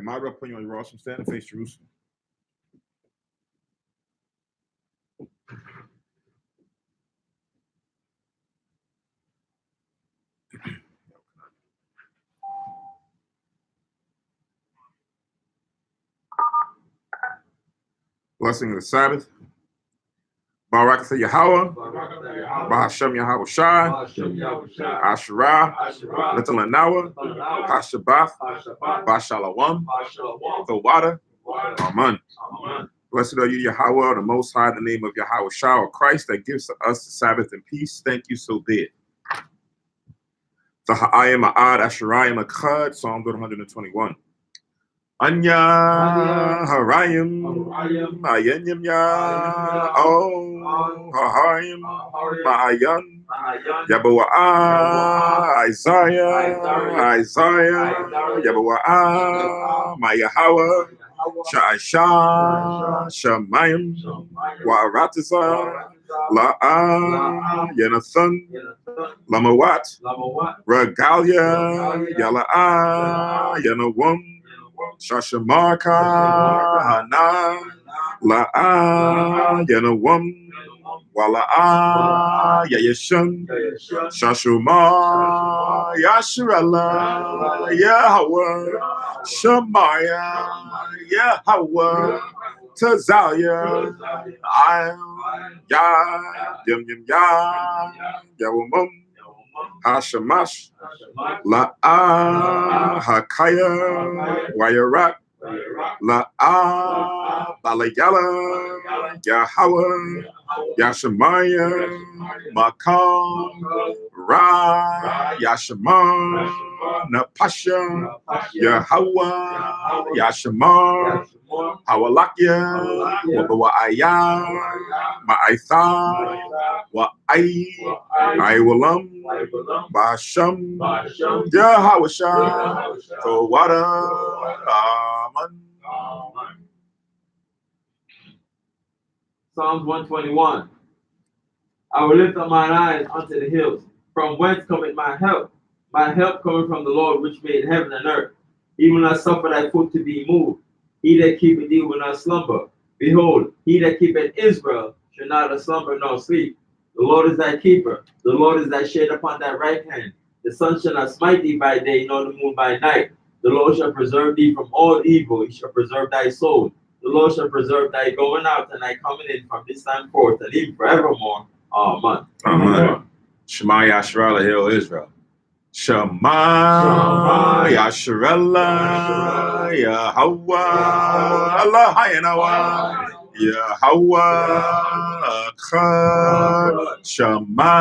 I might up on you on your awesome stand and face Jerusalem. Blessing of the Sabbath. Barak Yahweh, Bahashem Yahweh Shai, Asherah, Little Anawa, Hashabath, Bashalawam, Thawada, Amen. Blessed are you, Yahweh, the Most High, in the name of Yahweh Shai, or Christ, that gives to us the Sabbath and peace. Thank you, so be it. The Ha'ayim A'ad Asherayim Akkad, Psalm 121. Anya Harayim Ayanyam Ya O Hahayim Ma'ayan Yabawa Isaiah Yabawa Mayahawa Sha'asha Shamayim Wa'aratiza La'a Yanathan Lamawat Regalia Yala'a Yanawam Shashamaka Hana La'a Yanawam Wala'a Yayashan Shashuma Yashrala Yahweh Shamaya Yahweh Tazalia Yam Yawamum Hashamash La'a Hakaya Wayarak La'a Balayala Yahweh Yashamaya Makam Ra Yashama Napasha Yahweh Yashama Hawalakia Wabawa Ma'aitha Walam Basham Yahawasha Tawada Aman. Psalms 121. I will lift up mine eyes unto the hills. From whence cometh my help? My help cometh from the Lord which made heaven and earth. He will not suffer thy foot to be moved. He that keepeth thee will not slumber. Behold, he that keepeth Israel shall neither slumber nor sleep. The Lord is thy keeper. The Lord is thy shade upon thy right hand. The sun shall not smite thee by day, nor the moon by night. The Lord shall preserve thee from all evil. He shall preserve thy soul. The Lord shall preserve thy going out and thy coming in from this time forth and even forevermore. Amen. Amen. Shema Yasharallah, Hail Israel. Shema Yasharallah, Yahweh, Allah Hayanawa, Yahweh, Echad. Shema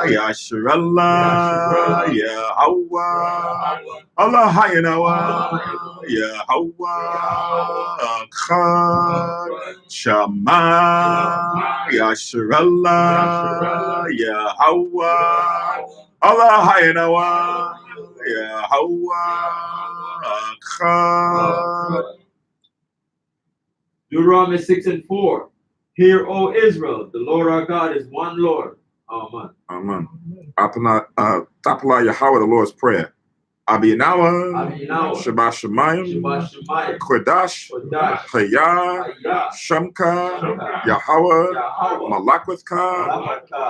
Yasharallah, Yahweh, Allah Hayanawa, Yahweh, Echad. Shema Yasharallah, Yahweh, Allah Hayanawa, Yahweh, Echad. Deuteronomy 6:4. Hear, O Israel, the Lord our God is one Lord. Amen. Amen. Tapala Yahweh, the Lord's Prayer. Abinawa, Shabbat Shemayim, Kodash, Hayah, Shamka, Yahweh, Malakwithka,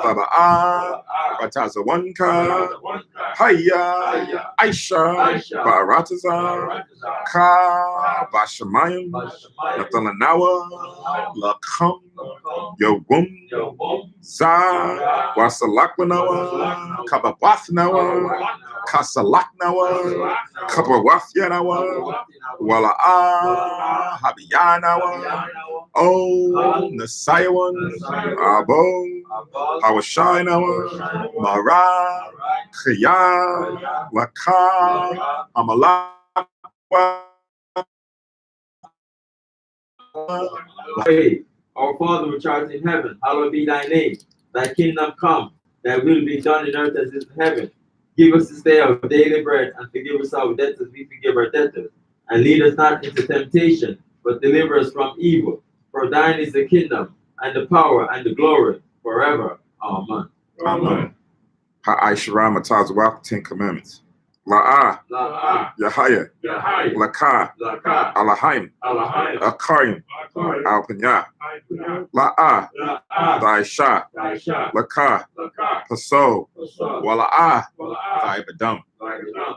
Baba'ah, Batazawanka, Hayah, Aisha, Baratazar, Ka, Bashamayim, Nathalanawa, Lakam, Yawum, Za, Wasalakwanawa, Kabawathnawa, Kasalaknawa, Kabawathyanawa, Wala'ah, Habiyanawa, O Nasayawan, Abo, Hawashinawa, Mara, Khaya, Laka, Amalakwa. Pray, our Father which art in heaven, hallowed be thy name. Thy kingdom come, thy will be done in earth as it is in heaven. Give us this day our daily bread, and forgive us our debts as we forgive our debtors. And lead us not into temptation, but deliver us from evil. For thine is the kingdom, and the power, and the glory, forever. Amen. Amen. Ha'aishara Matazawak, 10 Commandments. La'ah, Yahaya, Laka, Alahaim, Akarim, Alpanya, La'ah, Daisha, Laka, Paso, Wala'ah, Daibadam,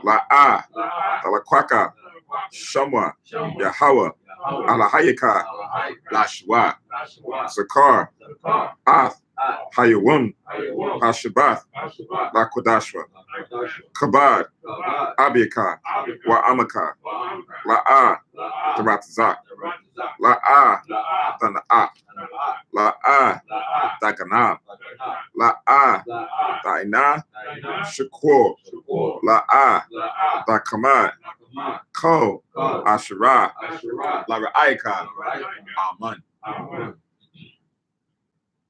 La'ah, Dalakwaka, Shamwa, Yahweh, Alahayaka, Lashwa, Sakar, Ath, Hayawum, Hashabath, Lakodashwa, Kabad, Abiyaka, Wa'amaka, La'ah, Taratazak, La'ah, Dana'ah, La'ah, Daganab, La'ah, Da'ina, Shakur, La'ah, Dakamad, Ko, Asherah, Lara'aika, Amen.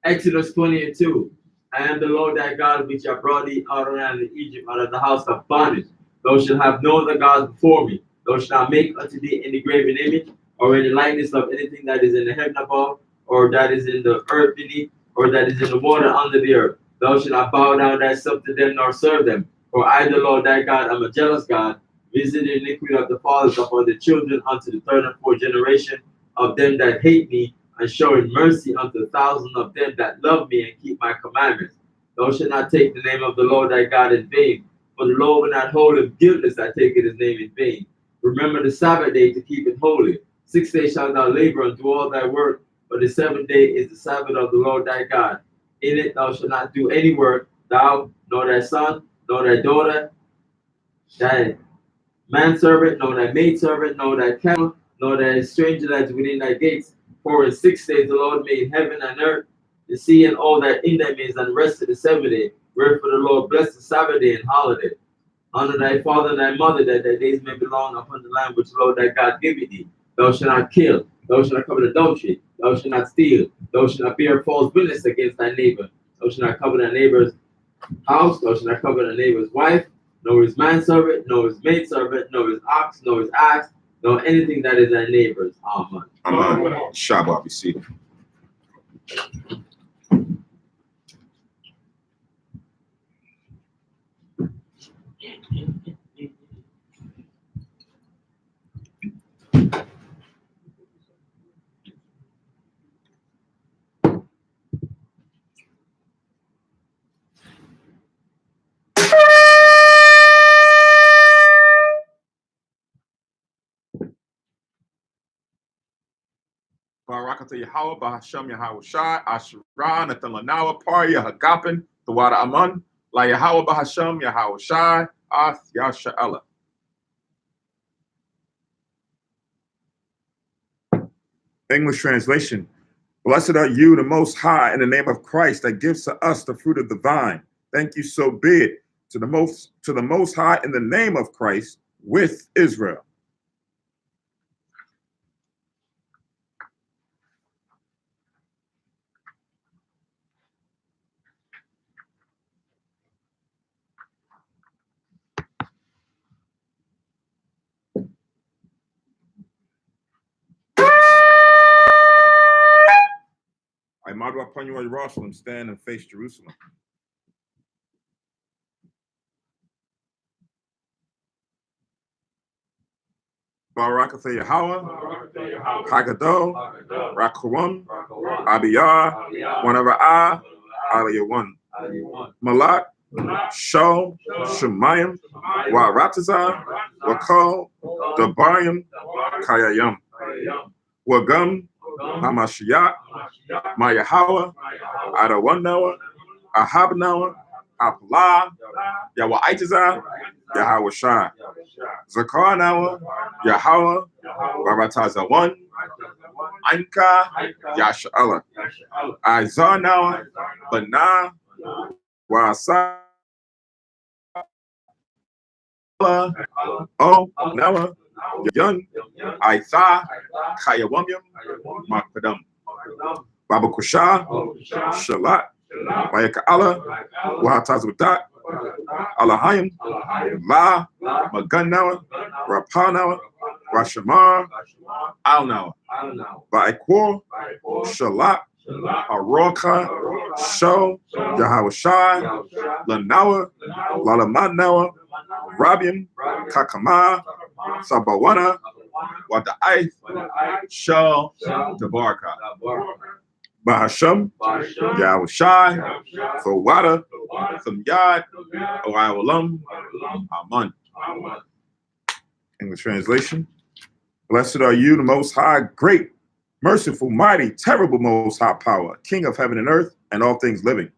Exodus 20:2. I am the Lord thy God, which have brought thee out of the land of Egypt, out of the house of bondage. Thou shalt have no other gods before me. Thou shalt not make unto thee any graven image, or any likeness of anything that is in the heaven above, or that is in the earth beneath, or that is in the water under the earth. Thou shalt not bow down thyself to them, nor serve them. For I, the Lord thy God, am a jealous God, visiting the iniquity of the fathers upon the children unto the third and fourth generation of them that hate me, and showing mercy unto thousands of them that love me and keep my commandments. Thou shalt not take the name of the Lord thy God in vain, for the Lord will not hold him guiltless that taketh his name in vain. Remember the Sabbath day to keep it holy. 6 days shalt thou labor and do all thy work, but the seventh day is the Sabbath of the Lord thy God. In it thou shalt not do any work, thou, nor thy son, nor thy daughter, thy manservant, nor thy maidservant, nor thy cattle, nor thy stranger that is within thy gates. For in 6 days the Lord made heaven and earth, the sea and all that in them is, and rested the seventh day. Wherefore the Lord blessed the Sabbath day and holiday. Honor thy father and thy mother, that thy days may belong upon the land which the Lord thy God giveth thee. Thou shalt not kill, thou shalt not commit adultery, thou shalt not steal, thou shalt not bear false witness against thy neighbor, thou shalt not covet thy neighbor's house, thou shalt not covet thy neighbor's wife, nor his manservant, nor his maidservant, nor his ox, nor his ass, nor anything that is thy neighbor's. Amen. Amen. Shabbat, be seated. Barakatah Yahweh, Bahasham Yahweh Shai, Asherah, Nathan Lanawa, Parya, Hagapin, the Wada Amun, La Yahweh Bahasham Yahweh Shai, Ath Yasha'ala. English translation. Blessed are you, the Most High, in the name of Christ that gives to us the fruit of the vine. Thank you, so be it, to the Most High in the name of Christ with Israel. I model upon you, Jerusalem, stand and face Jerusalem. Barakatah Yahweh, Haggadah, Rakwam, Abiyah, Wanava'ah, Aliyawan, Malak, Shol, Shemayim, Waratazah, Wakal, Dabayim, Kayayam, Wagum, Hamashiach, Mayahawa, Adawanawa, Ahabnawa, Aplah, Yawaitazah, Yahweh Shai, Zakar Yahweh, Barataza 1, Anka, Yasha'ala, Izar Nawa, Bana, Wasa, O, Nawa, Yun, Aitha, Kayawamyam, Makadam, Baba Kusha, Shalat, Mayaka Wahataz Alahayim, La, Maganawa, Rapanawa, Rashamar, Alnawa, Baikwar, Shalat, Aroka, Sho, Yahweh Shai, Lanawa, Lalamanawa, Rabian, Kakama, Sabawana, Wada'ai, Sho, Tabarka. Bahasham, Yahweh Shai, Fawada, Samyad, Oiwalam, Aman. English translation. Blessed are you, the Most High, great, merciful, mighty, terrible Most High power, King of heaven and earth and all things living,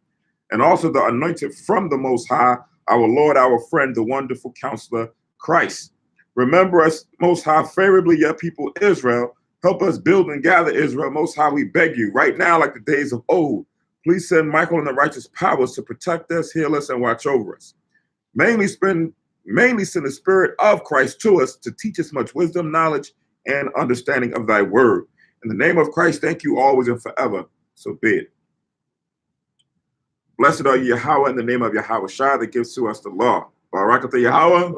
and also the anointed from the Most High, our Lord, our friend, the wonderful counselor, Christ. Remember us, Most High, favorably, your people, Israel. Help us build and gather Israel. Most High, we beg you, right now, like the days of old. Please send Michael and the righteous powers to protect us, heal us, and watch over us. Mainly send the Spirit of Christ to us to teach us much wisdom, knowledge, and understanding of thy word. In the name of Christ, thank you always and forever. So be it. Blessed are you, Yahweh, in the name of Yahweh Shai that gives to us the law. Barakatah Yahweh,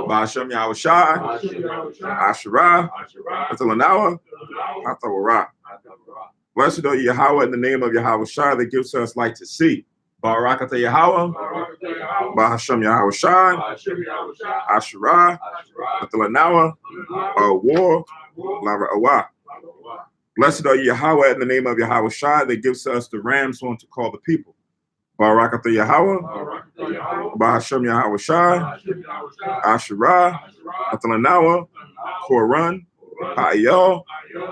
Ba'ashem Yahweh Shai, Asherah, Atalanawa, Hathawarah. Blessed are you, Yahweh, in the name of Yahweh Shai that gives to us light to see. Barakatah Yahweh, Ba'ashem Yahweh Shai, Asherah, Atalanawa, War, Lara Awa. Blessed are you, Yahweh, in the name of Yahweh Shai that gives to us the ram's horn to call the people. Barakatah Yahweh, Bahasham Yahweh Shai, Asherah, Atalanawa, Koran, Ha'ayel,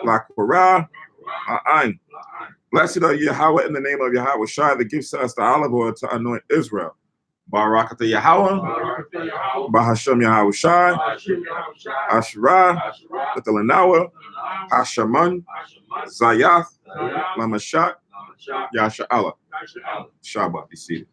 Lakorah, Ha'ain. Blessed are you, Yahweh, in the name of Yahweh Shai that gives to us the olive oil to anoint Israel. Barakatah Yahweh, Bahasham Yahweh Shai, Asherah, Atalanawa, Hashaman, Zayath, Lamashak, Yasha'ala. Shabbat, be seated.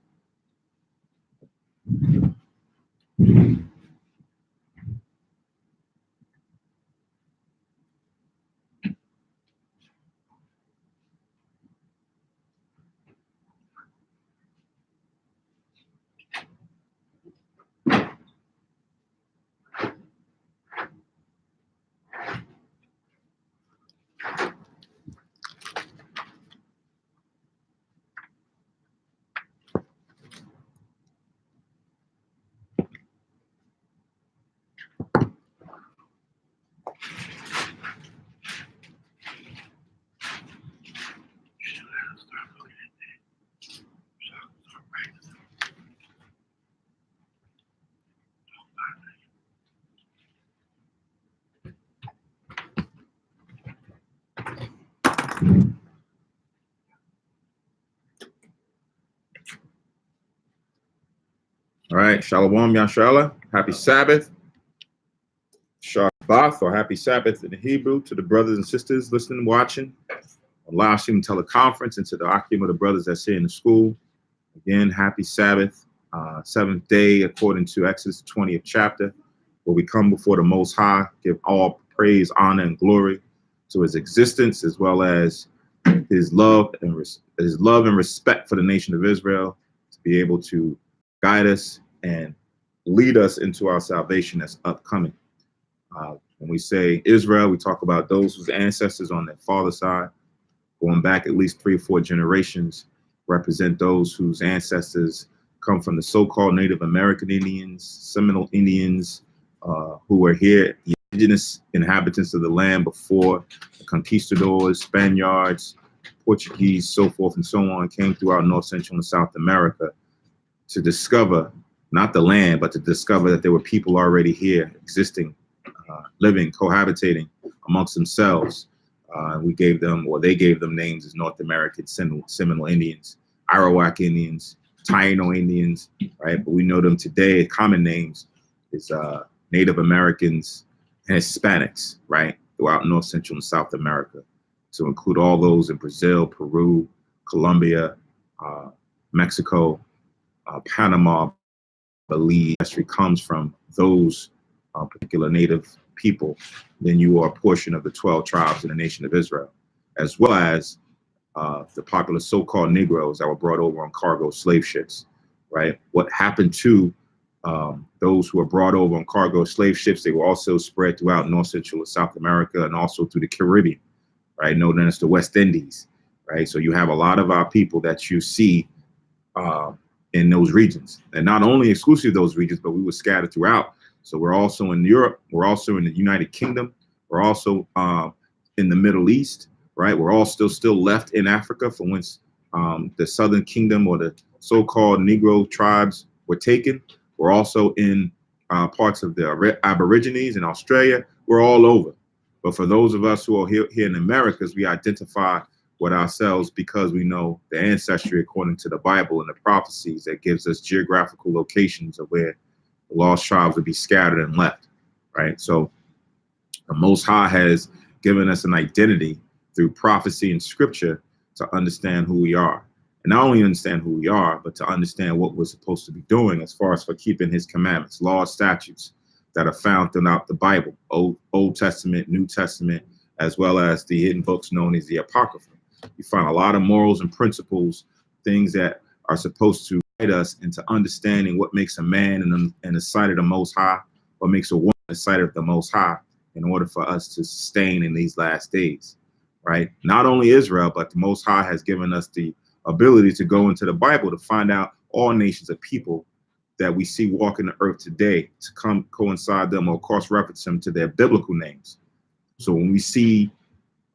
All right, Shalom Yashala. Happy Sabbath. Shabbat, or happy Sabbath in Hebrew, to the brothers and sisters listening, watching on live stream teleconference, and to the Akim of the brothers that's here in the school. Again, happy Sabbath, seventh day, according to Exodus 20th chapter, where we come before the Most High, give all praise, honor, and glory to his existence, as well as his love and respect for the nation of Israel, to be able to guide us and lead us into our salvation that's upcoming. When we say Israel, we talk about those whose ancestors on their father's side, going back at least 3 or 4 generations, represent those whose ancestors come from the so-called Native American Indians, Seminole Indians, who were here, the indigenous inhabitants of the land before the conquistadors, Spaniards, Portuguese, so forth and so on, came throughout North, Central, and South America to discover, not the land, but to discover that there were people already here existing, living, cohabitating amongst themselves. We gave them, or they gave them, names as North American Seminole Indians, Arawak Indians, Taino Indians, right? But we know them today, common names is Native Americans and Hispanics, right? Throughout North, Central, and South America, to include all those in Brazil, Peru, Colombia, Mexico, Panama. Believe history comes from those particular native people, then you are a portion of the 12 tribes in the nation of Israel, as well as the popular so-called Negroes that were brought over on cargo slave ships, right? What happened to those who were brought over on cargo slave ships? They were also spread throughout North, Central, and South America, and also through the Caribbean, right? Known as the West Indies, right? So you have a lot of our people that you see in those regions, and not only exclusively those regions, but we were scattered throughout. So we're also in Europe, we're also in the United Kingdom, we're also in the Middle East, right? We're all still left in Africa, from whence the Southern Kingdom or the so-called Negro tribes were taken. We're also in parts of the Aborigines in Australia. We're all over. But for those of us who are here in the Americas, we identify with ourselves because we know the ancestry according to the Bible and the prophecies that gives us geographical locations of where the lost tribes would be scattered and left, right? So the Most High has given us an identity through prophecy and scripture to understand who we are. And not only understand who we are, but to understand what we're supposed to be doing as far as for keeping his commandments, laws, statutes that are found throughout the Bible, Old Testament, New Testament, as well as the hidden books known as the Apocrypha. You find a lot of morals and principles, things that are supposed to guide us into understanding what makes a man in the sight of the Most High, what makes a woman in the sight of the Most High, in order for us to sustain in these last days, right? Not only Israel, but the Most High has given us the ability to go into the Bible to find out all nations of people that we see walking the earth today, to come coincide them or cross-reference them to their biblical names. So when we see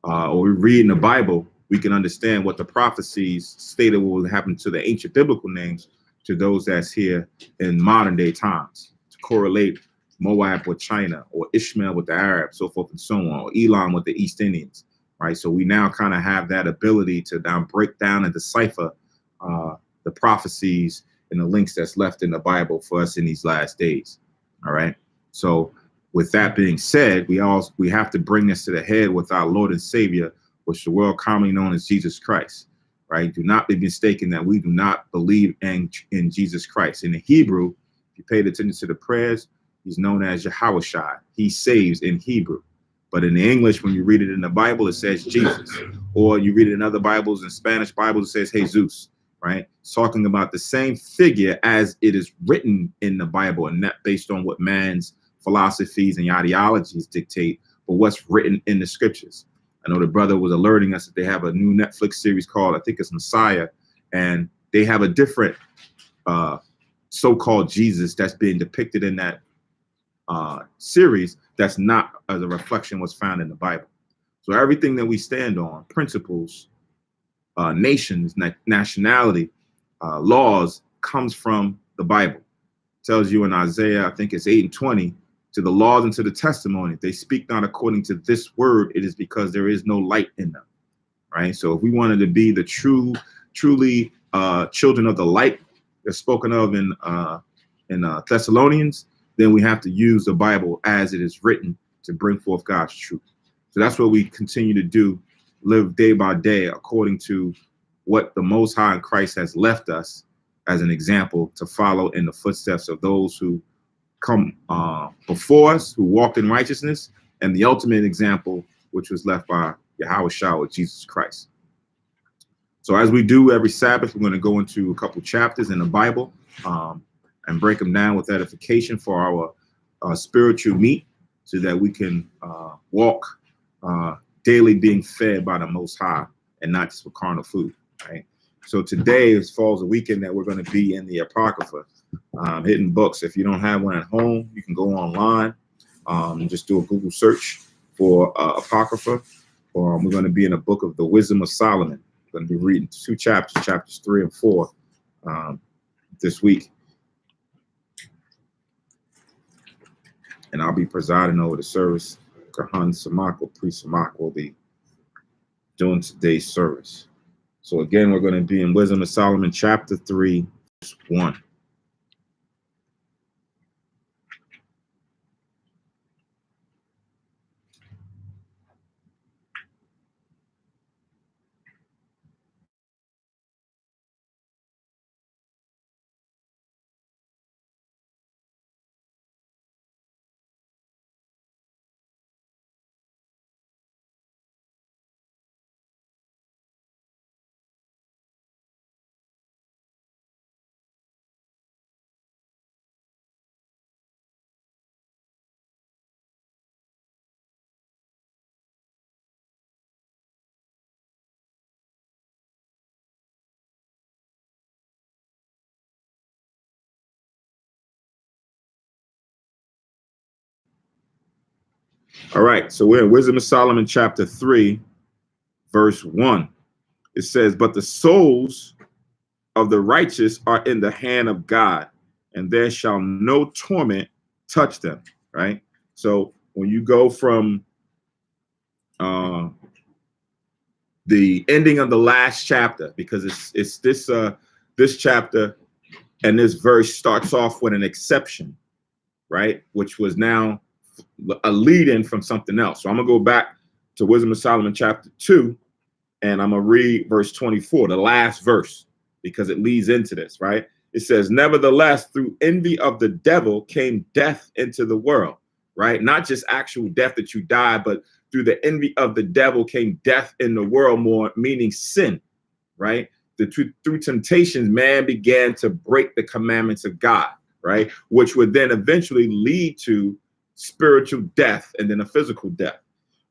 or we read in the Bible, we can understand what the prophecies stated will happen to the ancient biblical names to those that's here in modern day times, to correlate Moab with China, or Ishmael with the Arabs, so forth and so on, or Elam with the East Indians, right? So we now kind of have that ability to now break down and decipher the prophecies and the links that's left in the Bible for us in these last days, all right? So with that being said, we have to bring this to the head with our Lord and Savior, which the world commonly known as Jesus Christ, right? Do not be mistaken that we do not believe in Jesus Christ. In the Hebrew, if you paid attention to the prayers, he's known as Yahushua. He saves in Hebrew. But in the English, when you read it in the Bible, it says Jesus. Or you read it in other Bibles, in Spanish Bibles, it says Jesus, right? It's talking about the same figure as it is written in the Bible, and not based on what man's philosophies and ideologies dictate, but what's written in the scriptures. I know the brother was alerting us that they have a new Netflix series called, I think it's Messiah, and they have a different so-called Jesus that's being depicted in that series that's not as a reflection what's found in the Bible. So everything that we stand on, principles, nations, nationality, laws, comes from the Bible. It tells you in Isaiah, I think it's 8:20, to the laws and to the testimony, if they speak not according to this word, it is because there is no light in them, right? So if we wanted to be the truly children of the light that's spoken of in Thessalonians, then we have to use the Bible as it is written to bring forth God's truth. So that's what we continue to do, live day by day according to what the Most High in Christ has left us as an example to follow in the footsteps of those who come before us, who walked in righteousness, and the ultimate example, which was left by Yahweh Shah, with Jesus Christ. So as we do every Sabbath, we're going to go into a couple chapters in the Bible and break them down with edification for our spiritual meat, so that we can walk daily being fed by the Most High and not just for carnal food, right? So today, as far as the weekend, that we're going to be in the Apocrypha, hidden books. If you don't have one at home, you can go online and just do a Google search for Apocrypha. We're going to be in the book of the Wisdom of Solomon. We're going to be reading 2 chapters, chapters 3 and 4 this week. And I'll be presiding over the service. Kahan Samak, or Priest Samak, will be doing today's service. So again, we're going to be in Wisdom of Solomon, chapter 3, verse 1. All right, so we're in Wisdom of Solomon, chapter 3, verse 1. It says, "But the souls of the righteous are in the hand of God, and there shall no torment touch them," right? So when you go from the ending of the last chapter, because it's this chapter and this verse starts off with an exception, right? Which was now a lead-in from something else. So I'm gonna go back to Wisdom of Solomon chapter 2, and I'm gonna read verse 24, the last verse, because it leads into this, right? It says, "Nevertheless, through envy of the devil came death into the world," right? Not just actual death that you die, but through the envy of the devil came death in the world, more meaning sin, right? Through temptations, man began to break the commandments of God, right? Which would then eventually lead to spiritual death and then a physical death,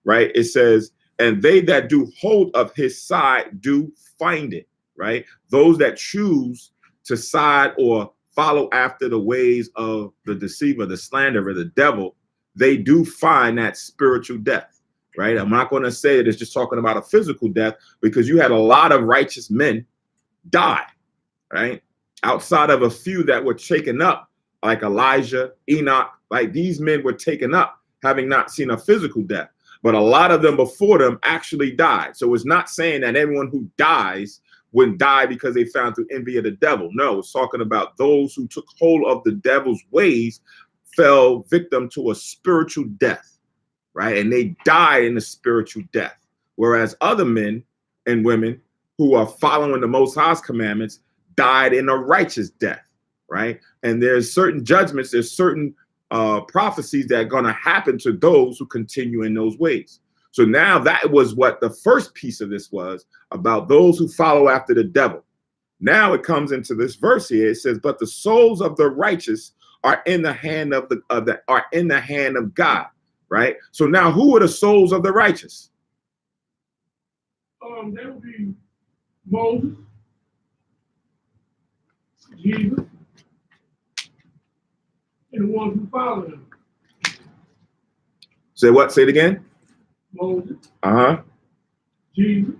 right? It says, "And they that do hold of his side do find it," right? Those that choose to side or follow after the ways of the deceiver, the slanderer, the devil, they do find that spiritual death, right? I'm not going to say that it's just talking about a physical death, because you had a lot of righteous men die, right? Outside of a few that were taken up, like Elijah, Enoch, like these men were taken up, having not seen a physical death. But a lot of them before them actually died. So it's not saying that everyone who dies wouldn't die because they found through envy of the devil. No, it's talking about those who took hold of the devil's ways fell victim to a spiritual death, right? And they died in a spiritual death. Whereas other men and women who are following the Most High's commandments died in a righteous death, right? And there's certain judgments, there's certain prophecies that are going to happen to those who continue in those ways. So now that was what the first piece of this was about, those who follow after the devil. Now it comes into this verse here. It says, "But the souls of the righteous are in the hand of God," right? So now who are the souls of the righteous? They would be Moses, Jesus, and the ones who follow him. Say what? Say it again. Moses, Jesus,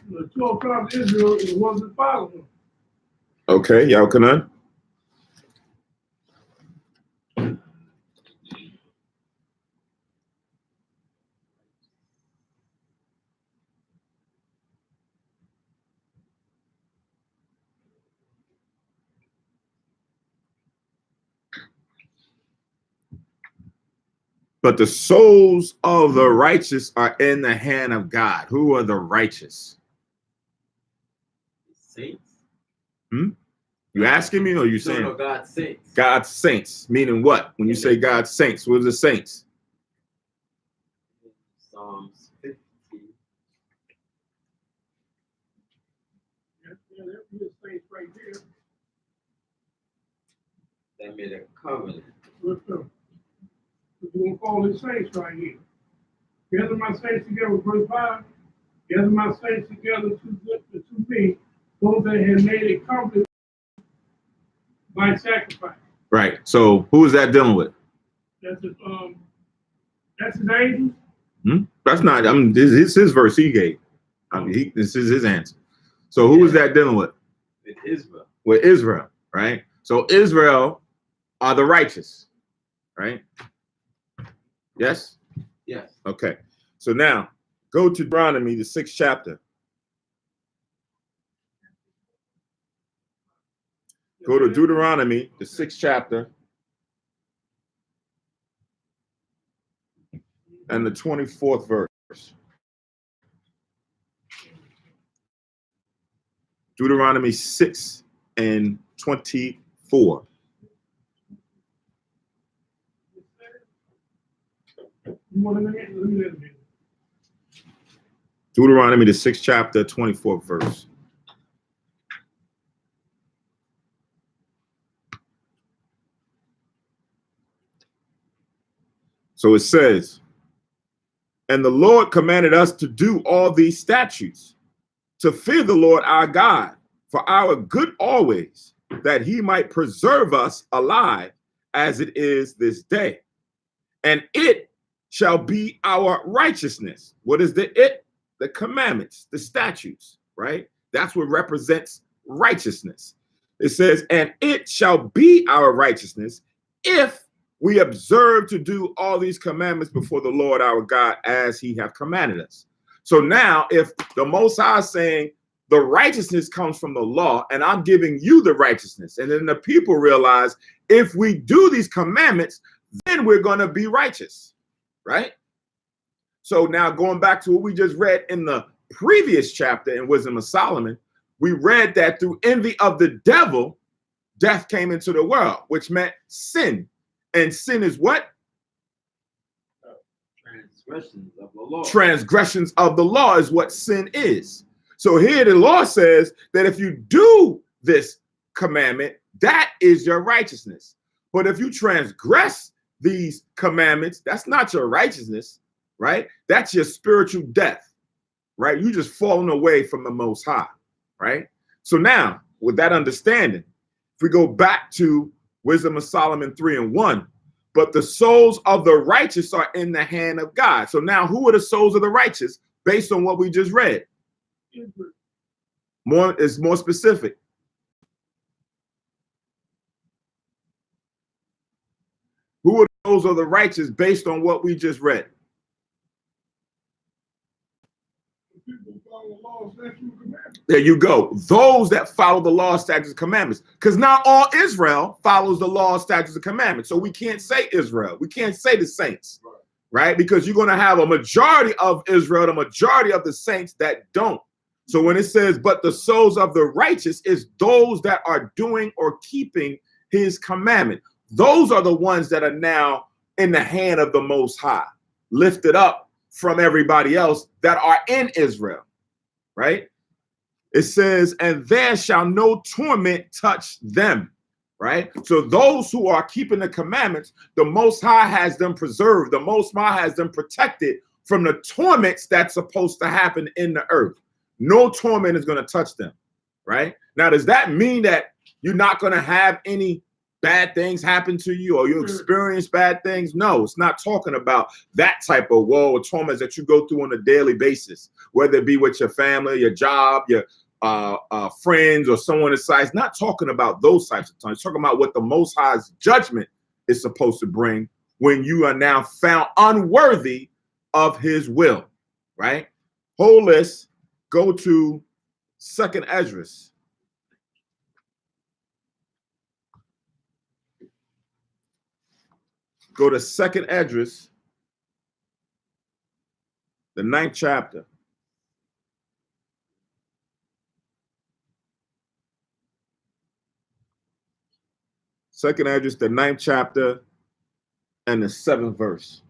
the 12 tribes of Israel, and the ones that follow him. Okay, y'all can. But the souls of the righteous are in the hand of God. Who are the righteous? Saints. You asking me or you saying? No, God's saints. God's saints, meaning what? When you say God's saints, what are the saints? Psalms 50. Yeah, that'd be a saint right there. That made a covenant. Look up. We're gonna call it saints right here. Gather my saints together, verse 5. Gather my saints together to me, those that have made a covenant by sacrifice. Right. So who is that dealing with? That's his angels. That's not. I mean, this is his verse he gave. I mean, this is his answer. So who is that dealing with? With Israel. With Israel, right? So Israel are the righteous, right? Yes. Yes. Okay. So now go to Deuteronomy, the 6th chapter. Go to Deuteronomy, the 6th chapter, and the 24th verse. Deuteronomy 6 and 24. Deuteronomy, the 6th chapter, 24th verse. So it says, and the Lord commanded us to do all these statutes, to fear the Lord our God, for our good always, that he might preserve us alive as it is this day. And it shall be our righteousness. What is the it? The commandments, the statutes, right? That's what represents righteousness. It says, and it shall be our righteousness if we observe to do all these commandments before the Lord our God as he hath commanded us. So now if the Most High is saying the righteousness comes from the law and I'm giving you the righteousness, and then the people realize if we do these commandments, then we're going to be righteous, right? So now going back to what we just read in the previous chapter in Wisdom of Solomon, we read that through envy of the devil, death came into the world, which meant sin. And sin is what? Transgressions of the law. Transgressions of the law is what sin is. So here the law says that if you do this commandment, that is your righteousness. But if you transgress these commandments, that's not your righteousness, right? That's your spiritual death, right? You just falling away from the Most High, right? So now, with that understanding, if we go back to Wisdom of Solomon 3:1, but the souls of the righteous are in the hand of God. So now who are the souls of the righteous based on what we just read? It's more specific. Who are those of the righteous based on what we just read? There you go. Those that follow the law, statutes, and commandments. Because not all Israel follows the law, statutes, and commandments. So we can't say Israel. We can't say the saints, right? Because you're going to have a majority of Israel, the majority of the saints that don't. So when it says, but the souls of the righteous is those that are doing or keeping his commandment. Those are the ones that are now in the hand of the Most High, lifted up from everybody else that are in Israel, right? It says, and there shall no torment touch them, right? So those who are keeping the commandments, the Most High has them preserved. The Most High has them protected from the torments that's supposed to happen in the earth. No torment is going to touch them, right? Now, does that mean that you're not going to have any bad things happen to you or you experience bad things? No, it's not talking about that type of woe or torments that you go through on a daily basis, whether it be with your family, your job, your friends, or someone inside. It's not talking about those types of times. It's talking about what the Most High's judgment is supposed to bring when you are now found unworthy of his will, right? Whole list, go to 2nd Esdras. Go to 2nd Esdras, the 9th chapter. Second Esdras, the 9th chapter, and the 7th verse.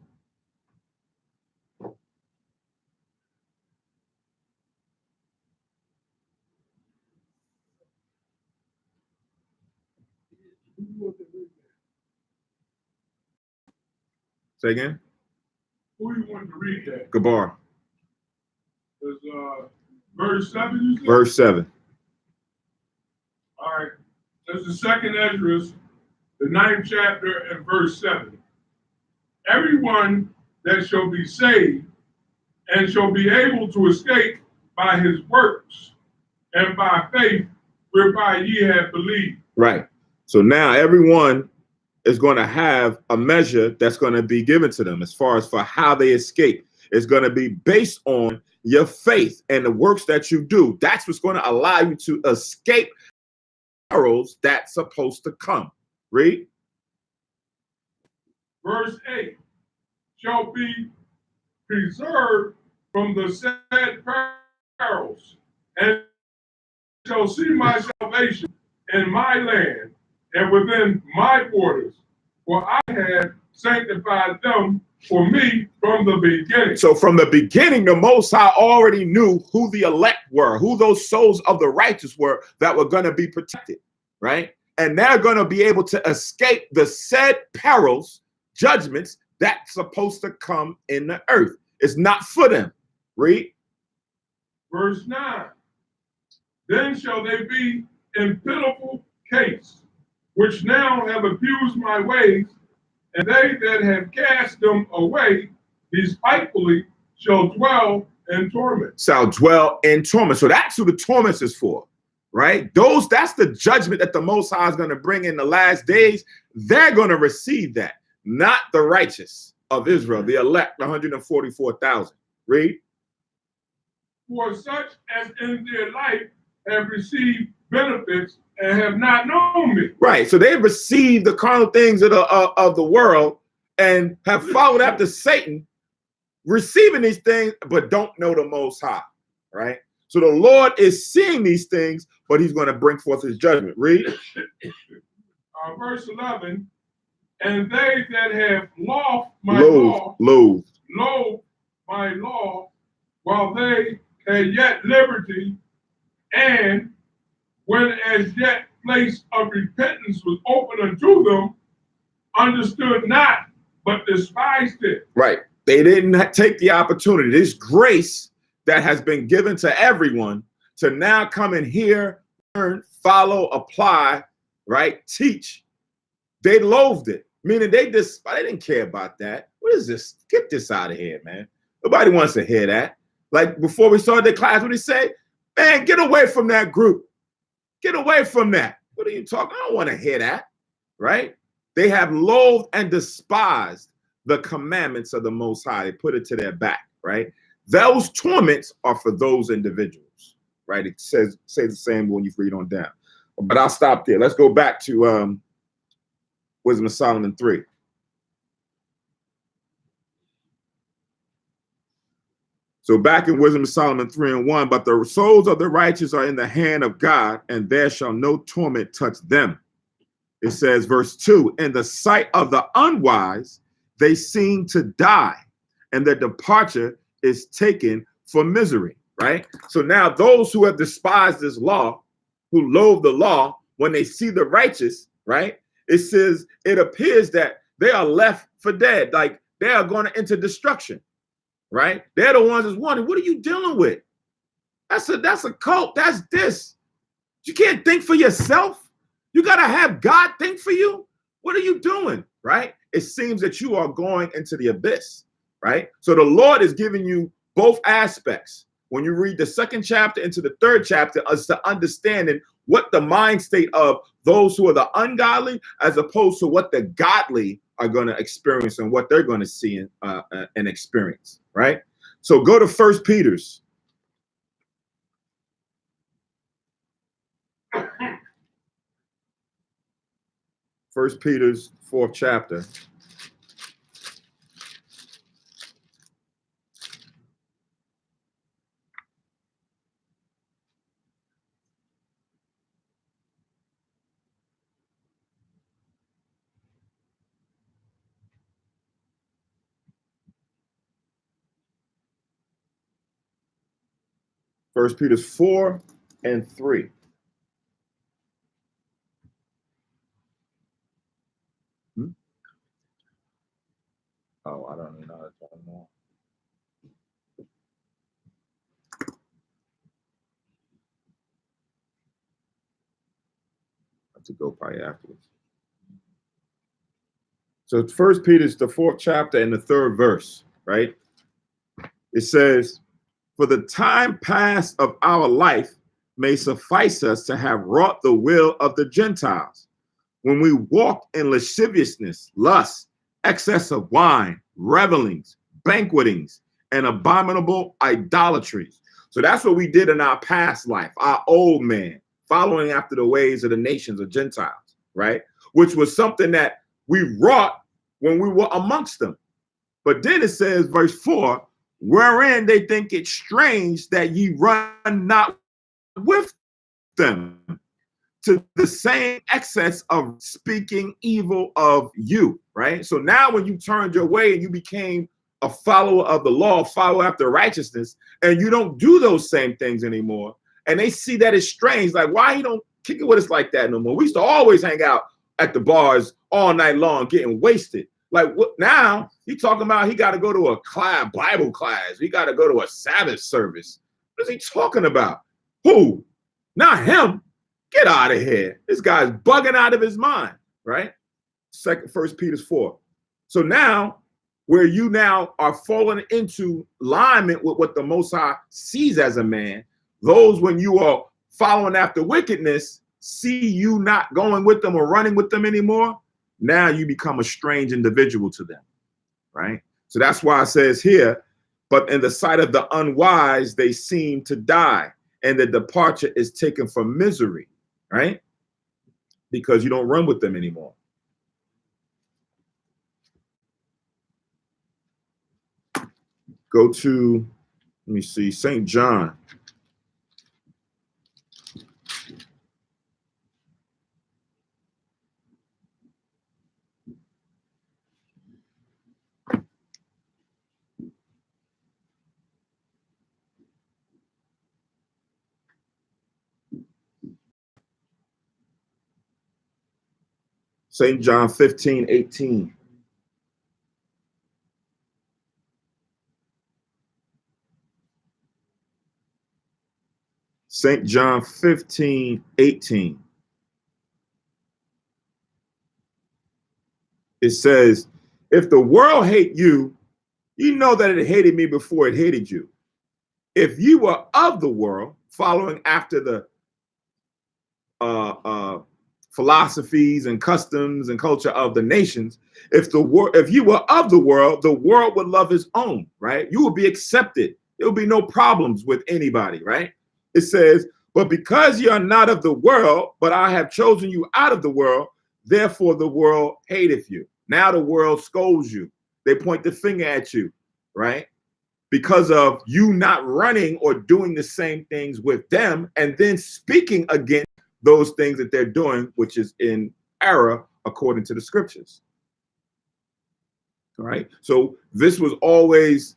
Say again? Who you want to read that? Gabar. It's, verse 7, you said? Verse 7. All right. That's the second Esdras, the 9th chapter and verse 7. Everyone that shall be saved and shall be able to escape by his works and by faith whereby ye have believed. Right. So now everyone is going to have a measure that's going to be given to them as far as for how they escape. It's going to be based on your faith and the works that you do. That's what's going to allow you to escape perils that's supposed to come. Read. Verse 8, shall be preserved from the said perils, and shall see my salvation in my land and within my borders, for I had sanctified them for me from the beginning. So from the beginning, the Most High already knew who the elect were, who those souls of the righteous were that were going to be protected, right? And they're going to be able to escape the said perils, judgments that's supposed to come in the earth. It's not for them. Read. Verse 9, then shall they be in pitiful case, which now have abused my ways, and they that have cast them away despitefully shall dwell in torment. Shall dwell in torment. So that's who the torment is for, right? That's the judgment that the Most High is going to bring in the last days. They're going to receive that, not the righteous of Israel, the elect, 144,000. Read. For such as in their life have received benefits and have not known me. Right. So they've received the carnal things of the world and have followed after Satan, receiving these things, but don't know the Most High. Right. So the Lord is seeing these things, but he's going to bring forth his judgment. Read. Verse 11, and they that have loathed my law, loathed my law, while they had yet liberty, and when as yet place of repentance was open unto them, understood not, but despised it. Right. They didn't take the opportunity. This grace that has been given to everyone to now come and hear, learn, follow, apply, right, teach. They loathed it, meaning they didn't care about that. What is this? Get this out of here, man. Nobody wants to hear that. Like before we started the class, what he said, man, get away from that group. Get away from that. What are you talking? I don't want to hear that, right? They have loathed and despised the commandments of the Most High. They put it to their back, right? Those torments are for those individuals, right? It says the same when you read on down. But I'll stop there. Let's go back to Wisdom of Solomon 3. So back in Wisdom of Solomon 3:1, but the souls of the righteous are in the hand of God, and there shall no torment touch them. It says, verse 2, in the sight of the unwise, they seem to die, and their departure is taken for misery, right? So now those who have despised this law, who loathe the law, when they see the righteous, right? It says, it appears that they are left for dead, like they are going to enter destruction. Right? They're the ones that's wondering, what are you dealing with? That's a cult. That's this. You can't think for yourself. You got to have God think for you. What are you doing? Right? It seems that you are going into the abyss. Right? So the Lord is giving you both aspects. When you read the 2nd chapter into the 3rd chapter, as to understanding what the mind state of those who are the ungodly, as opposed to what the godly are going to experience and what they're going to see and experience, right? So go to 1 Peter's. 1 Peter's 4th chapter. 1 Peter 4 and 3. Oh, I don't even know how to turn them on. I have to go probably afterwards. So 1 Peter is the 4th chapter and the 3rd verse, right? It says, for the time past of our life may suffice us to have wrought the will of the Gentiles, when we walked in lasciviousness, lust, excess of wine, revelings, banquetings, and abominable idolatries. So that's what we did in our past life, our old man, following after the ways of the nations of Gentiles, right? Which was something that we wrought when we were amongst them. But then it says, verse 4, wherein they think it strange that ye run not with them to the same excess of speaking evil of you, right? So now when you turned your way and you became a follower of the law, follow after righteousness, and you don't do those same things anymore, and they see that it's strange, like, why you don't kick it with us like that no more? We used to always hang out at the bars all night long getting wasted. Like, what now? He talking about he got to go to a class, Bible class. He got to go to a Sabbath service. What is he talking about? Who? Not him. Get out of here. This guy's bugging out of his mind, right? 1 Peter 4. So now, where you now are falling into alignment with what the Most High sees as a man, those when you are following after wickedness, see you not going with them or running with them anymore, now you become a strange individual to them, right? So that's why it says here, but in the sight of the unwise, they seem to die, and the departure is taken for misery, right? Because you don't run with them anymore. Go to, let me see, St. John. St. John 15:18. St. John 15:18. It says, if the world hate you, you know that it hated me before it hated you. If you were of the world, following after the philosophies and customs and culture of the nations, if you were of the world would love his own, right? You would be accepted. There will be no problems with anybody, right? It says, but because you are not of the world, but I have chosen you out of the world, therefore the world hateth you. Now the world scolds you. They point the finger at you, right? Because of you not running or doing the same things with them, and then speaking against those things that they're doing, which is in error according to the scriptures. All right. So this was always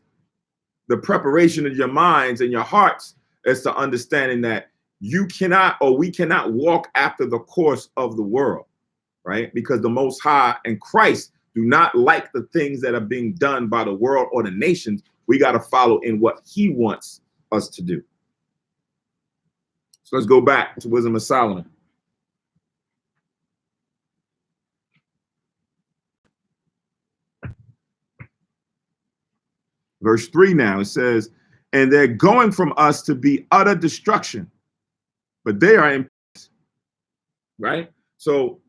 the preparation of your minds and your hearts as to understanding that you cannot, or we cannot walk after the course of the world, right? Because the Most High and Christ do not like the things that are being done by the world or the nations. We got to follow in what he wants us to do. So let's go back to Wisdom of Solomon. Verse 3 now, it says, and they're going from us to be utter destruction, but they are in peace, right? So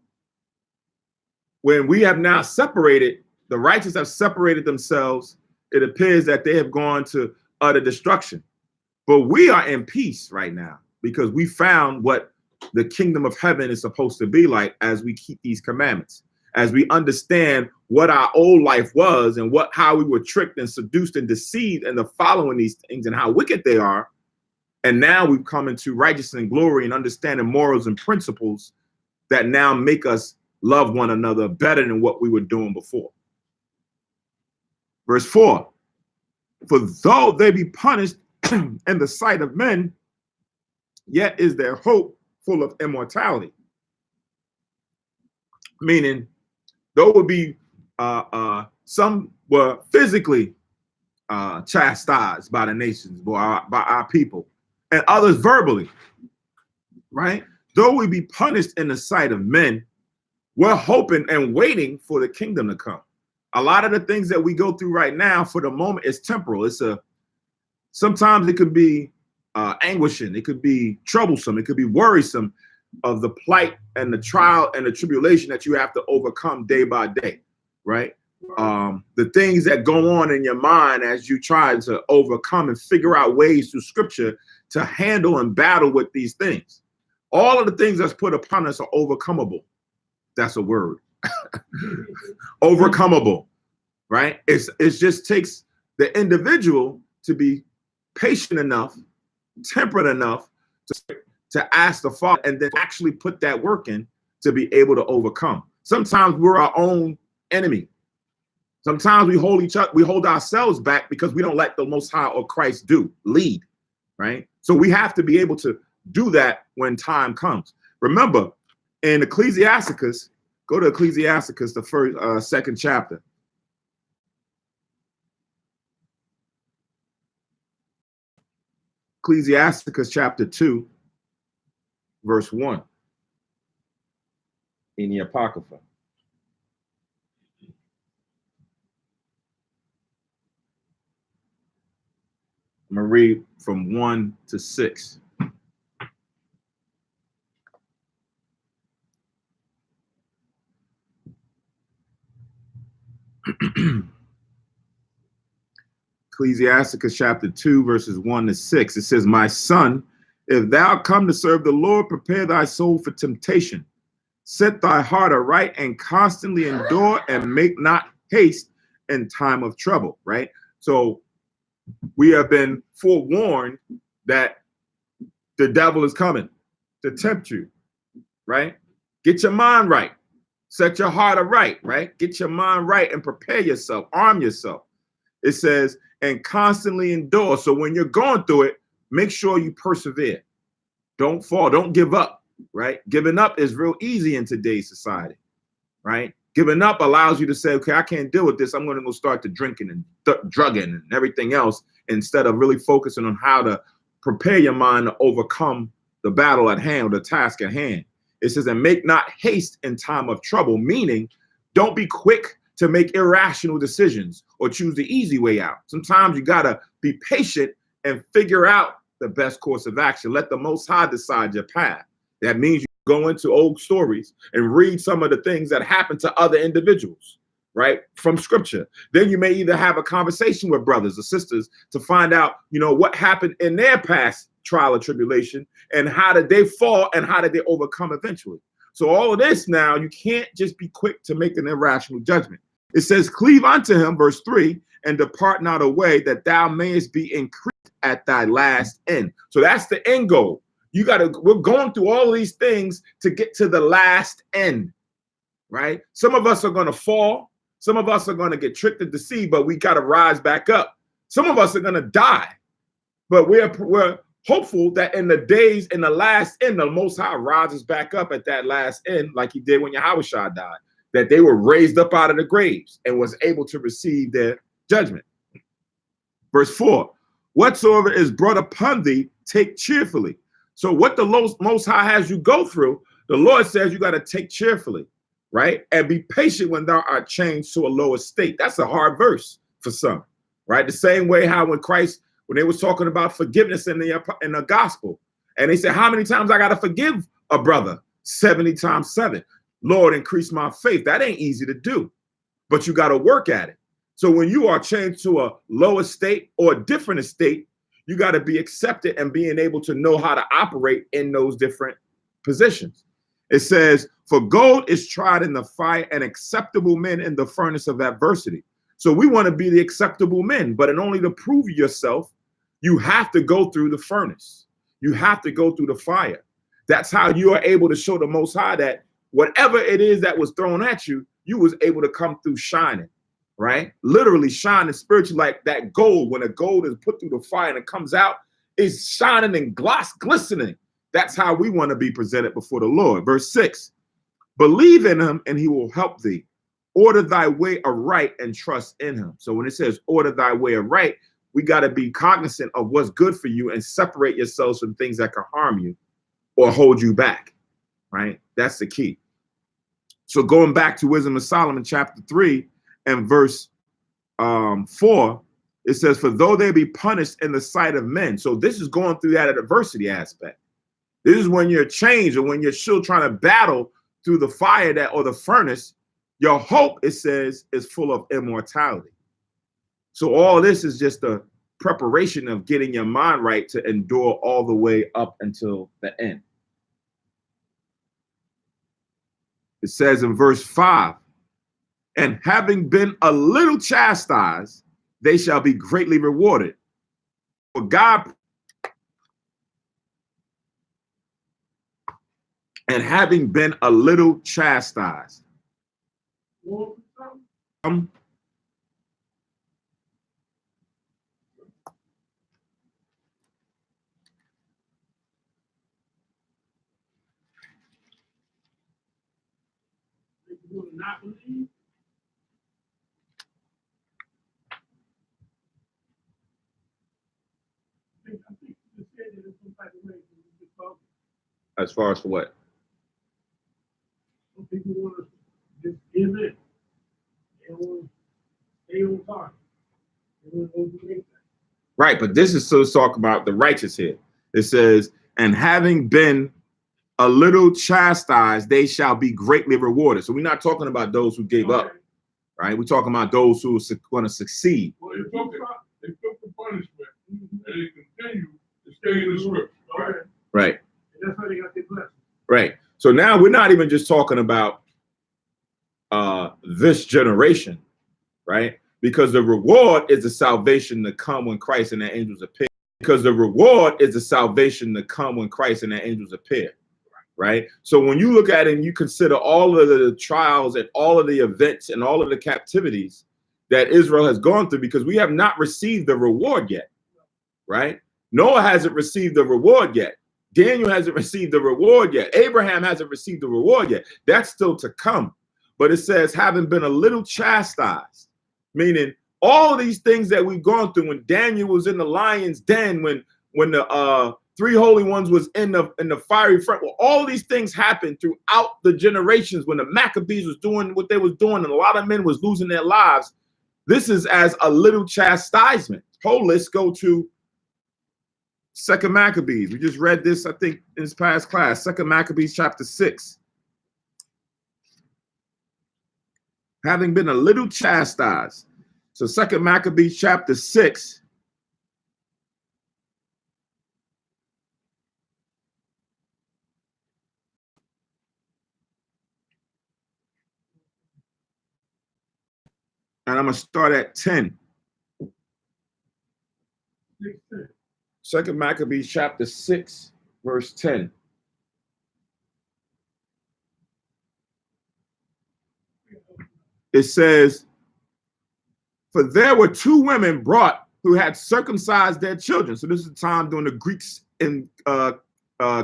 when we have now separated, the righteous have separated themselves, it appears that they have gone to utter destruction. But we are in peace right now because we found what the kingdom of heaven is supposed to be like as we keep these commandments, as we understand what our old life was and how we were tricked and seduced and deceived into following these things and how wicked they are. And now we've come into righteousness and glory and understanding morals and principles that now make us love one another better than what we were doing before. Verse 4, for though they be punished in the sight of men yet is their hope full of immortality. Meaning, though would be some were physically chastised by the nations, by our people, and others verbally, right? Though we be punished in the sight of men, we're hoping and waiting for the kingdom to come. A lot of the things that we go through right now, for the moment, is temporal. Sometimes it could be anguishing, it could be troublesome, it could be worrisome of the plight and the trial and the tribulation that you have to overcome day by day, right? The things that go on in your mind as you try to overcome and figure out ways through scripture to handle and battle with these things. All of the things that's put upon us are overcomable. That's a word. Overcomable, right? It just takes the individual to be patient enough, temperate enough to ask the Father and then actually put that work in to be able to overcome. Sometimes we're our own enemy. Sometimes we hold ourselves back because we don't let the Most High or Christ lead, right? So we have to be able to do that when time comes. Remember, in Ecclesiasticus, go to Ecclesiasticus, the second chapter. Ecclesiasticus chapter 2, verse 1 in the Apocrypha. I'm going to read from 1 to 6. Ecclesiasticus chapter 2, verses 1 to 6. It says, my son, if thou come to serve the Lord, prepare thy soul for temptation. Set thy heart aright and constantly endure and make not haste in time of trouble, right? So we have been forewarned that the devil is coming to tempt you, right? Get your mind right. Set your heart aright, right? Get your mind right and prepare yourself, arm yourself. It says, and constantly endure. So when you're going through it, make sure you persevere. Don't fall, don't give up, right? Giving up is real easy in today's society, right? Giving up allows you to say, okay, I can't deal with this. I'm going to go start to drinking and drugging and everything else instead of really focusing on how to prepare your mind to overcome the battle at hand or the task at hand. It says, and make not haste in time of trouble, meaning don't be quick to make irrational decisions or choose the easy way out. Sometimes you got to be patient and figure out the best course of action. Let the Most High decide your path. That means you go into old stories and read some of the things that happened to other individuals, right, from scripture. Then you may either have a conversation with brothers or sisters to find out, what happened in their past trial or tribulation and how did they fall and how did they overcome eventually. So all of this now, you can't just be quick to make an irrational judgment. It says, cleave unto him, verse 3, and depart not away, that thou mayest be increased at thy last end. So that's the end goal. We're going through all of these things to get to the last end, right? Some of us are going to fall. Some of us are going to get tricked and deceived, but we got to rise back up. Some of us are going to die, but we're hopeful that in the days, in the last end, the Most High rises back up at that last end, like he did when Yahushua died, that they were raised up out of the graves and was able to receive their judgment. Verse 4, whatsoever is brought upon thee, take cheerfully. So what the Most High has you go through, the Lord says you got to take cheerfully, right? And be patient when thou art changed to a lower state. That's a hard verse for some, right? The same way how when they was talking about forgiveness in the gospel, and they said, how many times I got to forgive a brother? 70 times 7. Lord, increase my faith. That ain't easy to do, but you got to work at it. So when you are changed to a lower state or a different estate, you got to be accepted and being able to know how to operate in those different positions. It says, for gold is tried in the fire and acceptable men in the furnace of adversity. So we want to be the acceptable men, but in only to prove yourself, you have to go through the furnace. You have to go through the fire. That's how you are able to show the Most High that whatever it is that was thrown at you, you was able to come through shining, right? Literally shining spiritually, like that gold. When a gold is put through the fire and it comes out, it's shining and glistening. That's how we want to be presented before the Lord. Verse 6, believe in him and he will help thee. Order thy way aright and trust in him. So when it says order thy way aright, we got to be cognizant of what's good for you and separate yourselves from things that can harm you or hold you back, right? That's the key. So going back to Wisdom of Solomon, chapter 3 and verse 4, it says, for though they be punished in the sight of men. So this is going through that adversity aspect. This is when you're changed or when you're still trying to battle through the fire that or the furnace. Your hope, it says, is full of immortality. So all this is just a preparation of getting your mind right to endure all the way up until the end. It says in verse 5, and having been a little chastised, they shall be greatly rewarded. For God, and having been a little chastised. Not believe. I think you just said it in some type of way. As far as for what? Some people want to just give in. They want to stay on target. They want to do anything. Right, but this is so talk about the righteous here. It says, and having been a little chastised, they shall be greatly rewarded. So we're not talking about those who gave up, right? We're talking about those who are going to succeed. Well, they took the punishment and they continue to stay in the scripture. Right. Right. And that's how they got their blessing. Right. So now we're not even just talking about this generation, right? Because the reward is the salvation to come when Christ and the angels appear. Because the reward is the salvation to come when Christ and the angels appear. Right. So when you look at it and you consider all of the trials and all of the events and all of the captivities that Israel has gone through, because we have not received the reward yet. Right. Noah hasn't received the reward yet. Daniel hasn't received the reward yet. Abraham hasn't received the reward yet. That's still to come. But it says, having been a little chastised, meaning all of these things that we've gone through, when Daniel was in the lion's den, when the three holy ones was in the fiery front. Well, all these things happened throughout the generations when the Maccabees was doing what they was doing, and a lot of men was losing their lives. This is as a little chastisement. Oh, let's go to 2 Maccabees. We just read this, I think, in this past class. 2 Maccabees chapter 6. Having been a little chastised. So 2 Maccabees chapter 6. And I'm going to start at 10. 2 Maccabees chapter 6, verse 10. It says, for there were two women brought who had circumcised their children. So this is the time during the Greeks in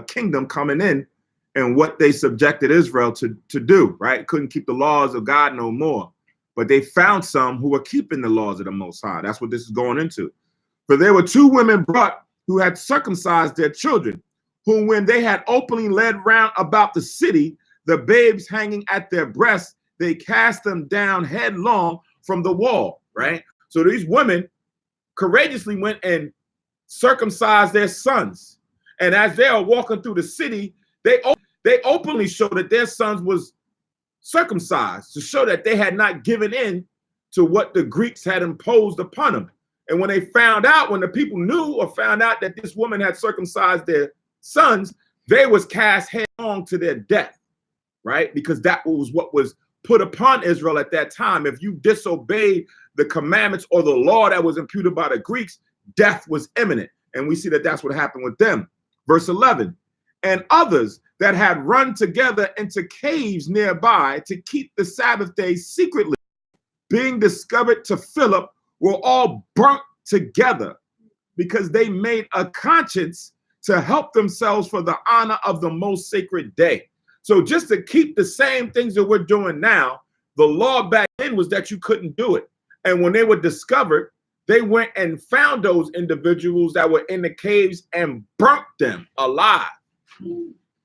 kingdom coming in and what they subjected Israel to do, right? Couldn't keep the laws of God no more. But they found some who were keeping the laws of the Most High. That's what this is going into. For there were two women brought who had circumcised their children, whom when they had openly led round about the city, the babes hanging at their breasts, they cast them down headlong from the wall, right? So these women courageously went and circumcised their sons. And as they are walking through the city, they openly show that their sons was circumcised to show that they had not given in to what the Greeks had imposed upon them. And when they found out, when the people knew or found out that this woman had circumcised their sons, they was cast headlong to their death, right? Because that was what was put upon Israel at that time. If you disobeyed the commandments or the law that was imputed by the Greeks, death was imminent. And we see that that's what happened with them. Verse 11, and others that had run together into caves nearby to keep the Sabbath day secretly, being discovered to Philip, were all burnt together because they made a conscience to help themselves for the honor of the most sacred day. So just to keep the same things that we're doing now, the law back then was that you couldn't do it. And when they were discovered, they went and found those individuals that were in the caves and burnt them alive,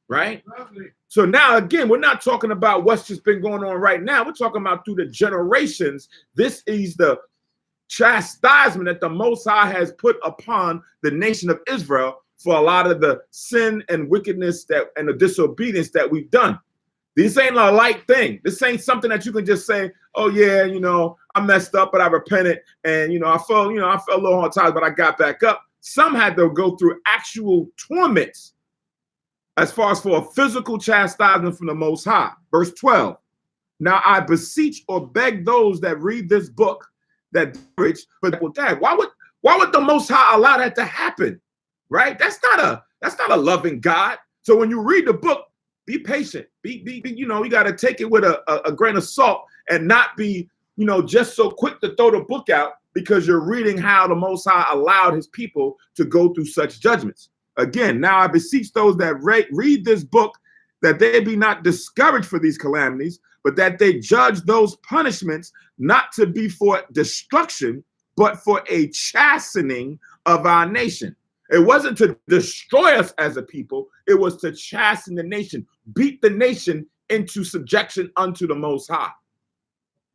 right? So now, again, we're not talking about what's just been going on right now. We're talking about through the generations. This is the chastisement that the Most High has put upon the nation of Israel for a lot of the sin and wickedness that and the disobedience that we've done. This ain't a light thing. This ain't something that you can just say, oh yeah, you know, I messed up, but I repented, and I felt a little hard times, but I got back up. Some had to go through actual torments as far as for a physical chastisement from the Most High. Verse 12. Now I beseech or beg those that read this book that rich, but why would the Most High allow that to happen? Right? That's not a loving God. So when you read the book, be patient. Be you got to take it with a grain of salt and not be, just so quick to throw the book out because you're reading how the Most High allowed his people to go through such judgments. Again, now I beseech those that read this book that they be not discouraged for these calamities, but that they judge those punishments not to be for destruction, but for a chastening of our nation. It wasn't to destroy us as a people. It was to chasten the nation, beat the nation into subjection unto the Most High.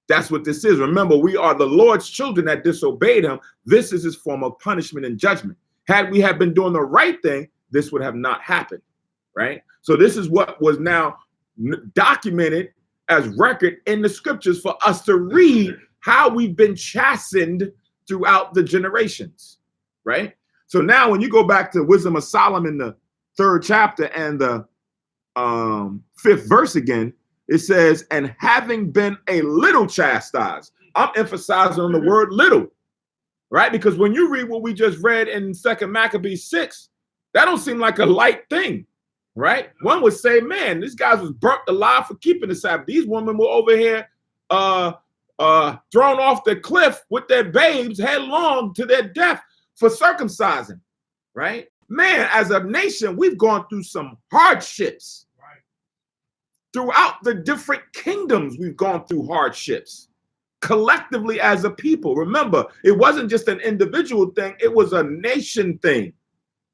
That's what this is. Remember, we are the Lord's children that disobeyed him. This is his form of punishment and judgment. Had we have been doing the right thing, this would have not happened, right? So this is what was now documented as record in the scriptures for us to read how we've been chastened throughout the generations, right? So now when you go back to Wisdom of Solomon, the 3rd chapter and the 5th verse again, it says, and having been a little chastised. I'm emphasizing on the word little, right? Because when you read what we just read in 2nd Maccabees 6, that don't seem like a light thing, right? One would say, man, this guy was burnt alive for keeping the Sabbath. These women were over here thrown off the cliff with their babes headlong to their death for circumcising, right? Man, as a nation, we've gone through some hardships. Right. Throughout the different kingdoms, we've gone through hardships. Collectively as a people. Remember, it wasn't just an individual thing, it was a nation thing,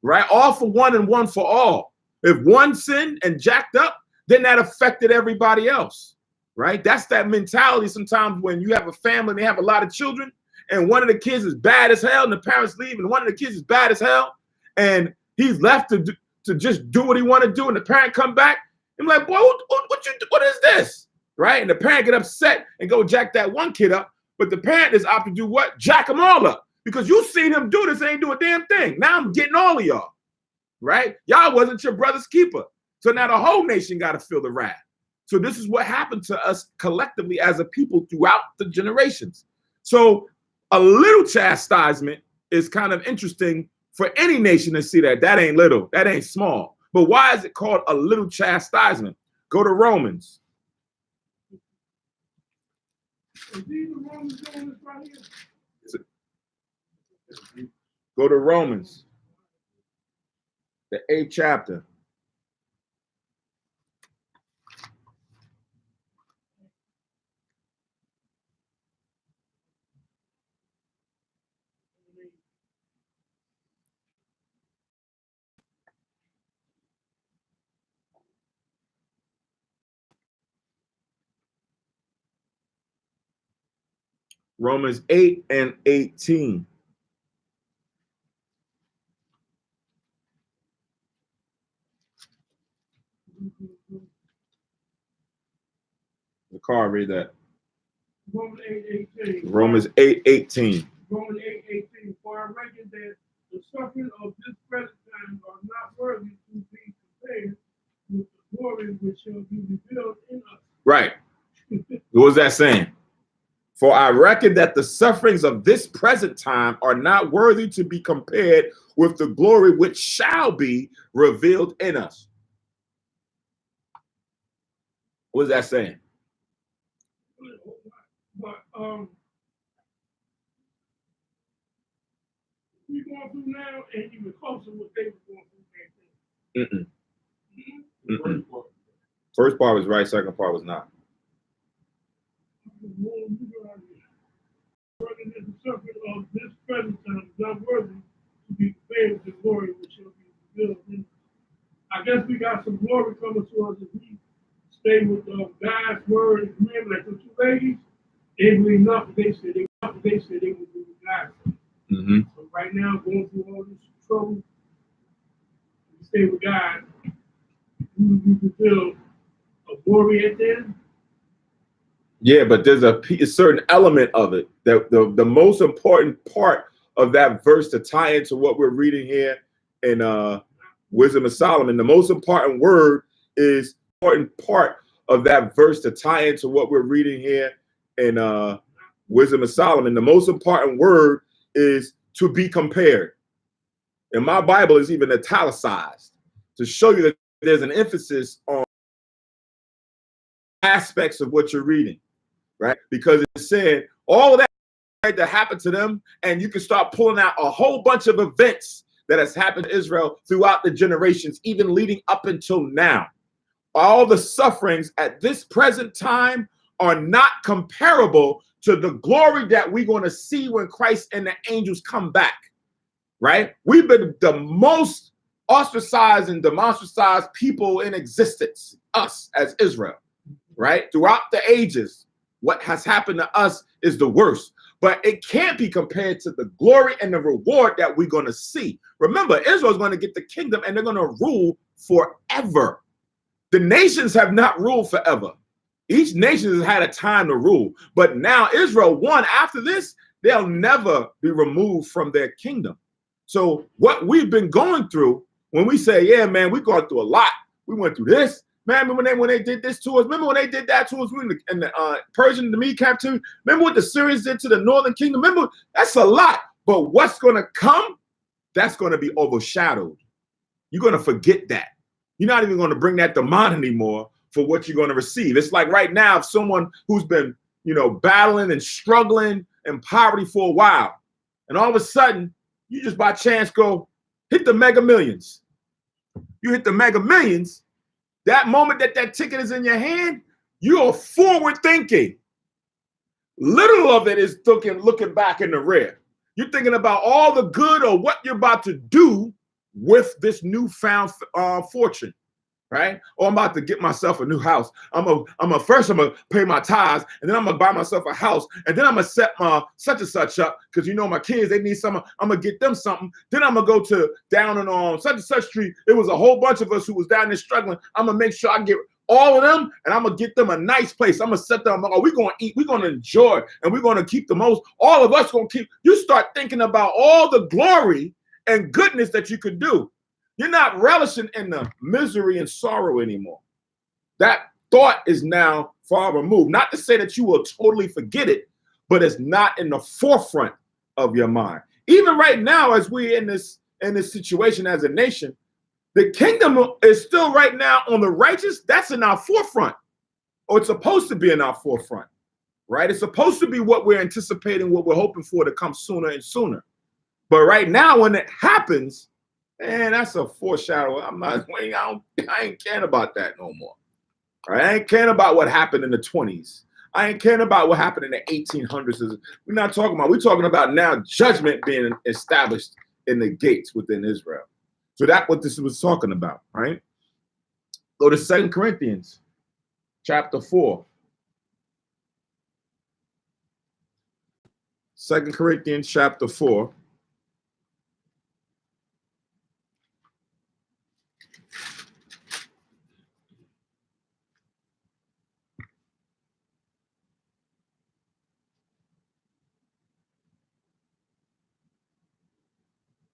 right? All for one and one for all. If one sinned and jacked up, then that affected everybody else, right? That's that mentality sometimes when you have a family and they have a lot of children, and one of the kids is bad as hell, and the parents leave, and one of the kids is bad as hell, and he's left to just do what he want to do, and the parent come back, and like, boy, what is this? Right? And the parent get upset and go jack that one kid up, but the parent is opted to do what? Jack them all up. Because you seen him do this, ain't do a damn thing. Now I'm getting all of y'all, right? Y'all wasn't your brother's keeper. So now the whole nation got to feel the wrath. So this is what happened to us collectively as a people throughout the generations. So a little chastisement is kind of interesting for any nation to see that. That ain't little, that ain't small. But why is it called a little chastisement? Go to Romans. Is these the Romans doing this right here? Go to Romans, the 8th chapter. Romans 8 and 18. The car, read that. Romans 8:18. Romans 8:18. Romans 8:18. For I reckon that the suffering of this present time are not worthy to be compared with the glory which shall be revealed in us. Right. What was that saying? For I reckon that the sufferings of this present time are not worthy to be compared with the glory which shall be revealed in us. What is that saying? But we going through now ain't even close to what they were going through then. Mm-mm. The Mm-mm. first part. First part was right, second part was not. Worthy is the subject of this present time, is not worthy to be compared with the glory which shall be revealed in us. I guess we got some glory coming to us if we stay with God's word and commandment. Like the two ladies, they believe nothing. They said they would do with God. Mm-hmm. So right now, going through all this trouble, we stay with God. We will fulfill a glory at the end. Yeah, but there's a certain element of it that the most important part of that verse to tie into what we're reading here in Wisdom of Solomon. The most important word is important part of that verse to tie into what we're reading here in Wisdom of Solomon. The most important word is to be compared. And my Bible is even italicized to show you that there's an emphasis on aspects of what you're reading. Right? Because it said all of that that happened to them, and you can start pulling out a whole bunch of events that has happened to Israel throughout the generations, even leading up until now. All the sufferings at this present time are not comparable to the glory that we're going to see when Christ and the angels come back. Right? We've been the most ostracized and demonstracized people in existence, us as Israel, right? Throughout the ages. What has happened to us is the worst, but it can't be compared to the glory and the reward that we're going to see. Remember, Israel's going to get the kingdom and they're going to rule forever. The nations have not ruled forever. Each nation has had a time to rule, but now Israel won. After this, they'll never be removed from their kingdom. So what we've been going through, when we say, yeah, man, we've gone through a lot. We went through this. Man, remember when they did this to us? Remember when they did that to us in the Persian and the Mede captivity? Remember what the Syrians did to the northern kingdom? Remember, that's a lot. But what's going to come, that's going to be overshadowed. You're going to forget that. You're not even going to bring that to mind anymore for what you're going to receive. It's like right now, if someone who's been, battling and struggling in poverty for a while, and all of a sudden, you just by chance go hit the Mega Millions. You hit the Mega Millions. That moment that ticket is in your hand, you're forward thinking. Little of it is looking back in the rear. You're thinking about all the good or what you're about to do with this newfound fortune, right? Or I'm about to get myself a new house. First I'm gonna pay my tithes, and then I'm gonna buy myself a house, and then I'm gonna set my such and such up because my kids, they need something. I'm gonna get them something. Then I'm gonna go to down and on such and such street. It was a whole bunch of us who was down there struggling. I'm gonna make sure I get all of them, and I'm gonna get them a nice place. I'm gonna set them. We're gonna eat. We're gonna enjoy, and we're gonna keep the most. All of us gonna keep. You start thinking about all the glory and goodness that you could do. You're not relishing in the misery and sorrow anymore. That thought is now far removed. Not to say that you will totally forget it, but it's not in the forefront of your mind. Even right now, as we're in this situation as a nation, the kingdom is still right now on the righteous. That's in our forefront, or it's supposed to be in our forefront, right? It's supposed to be what we're anticipating, what we're hoping for to come sooner and sooner. But right now, when it happens, man, that's a foreshadow. I ain't caring about that no more. I ain't caring about what happened in the 20s. I ain't caring about what happened in the 1800s. We're talking about now judgment being established in the gates within Israel. So that's what this was talking about, right? Go to 2 Corinthians chapter 4. 2 Corinthians chapter 4.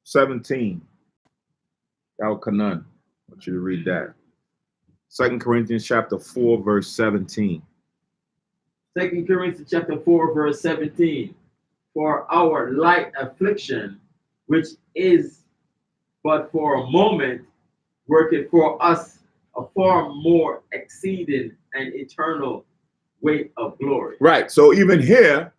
(17). Al-Kanan. I want you to read that. 2 Corinthians chapter 4, verse 17. 2 Corinthians chapter 4, verse 17. For our light affliction, which is but for a moment, worketh for us a far more exceeding and eternal weight of glory. Right. So even here,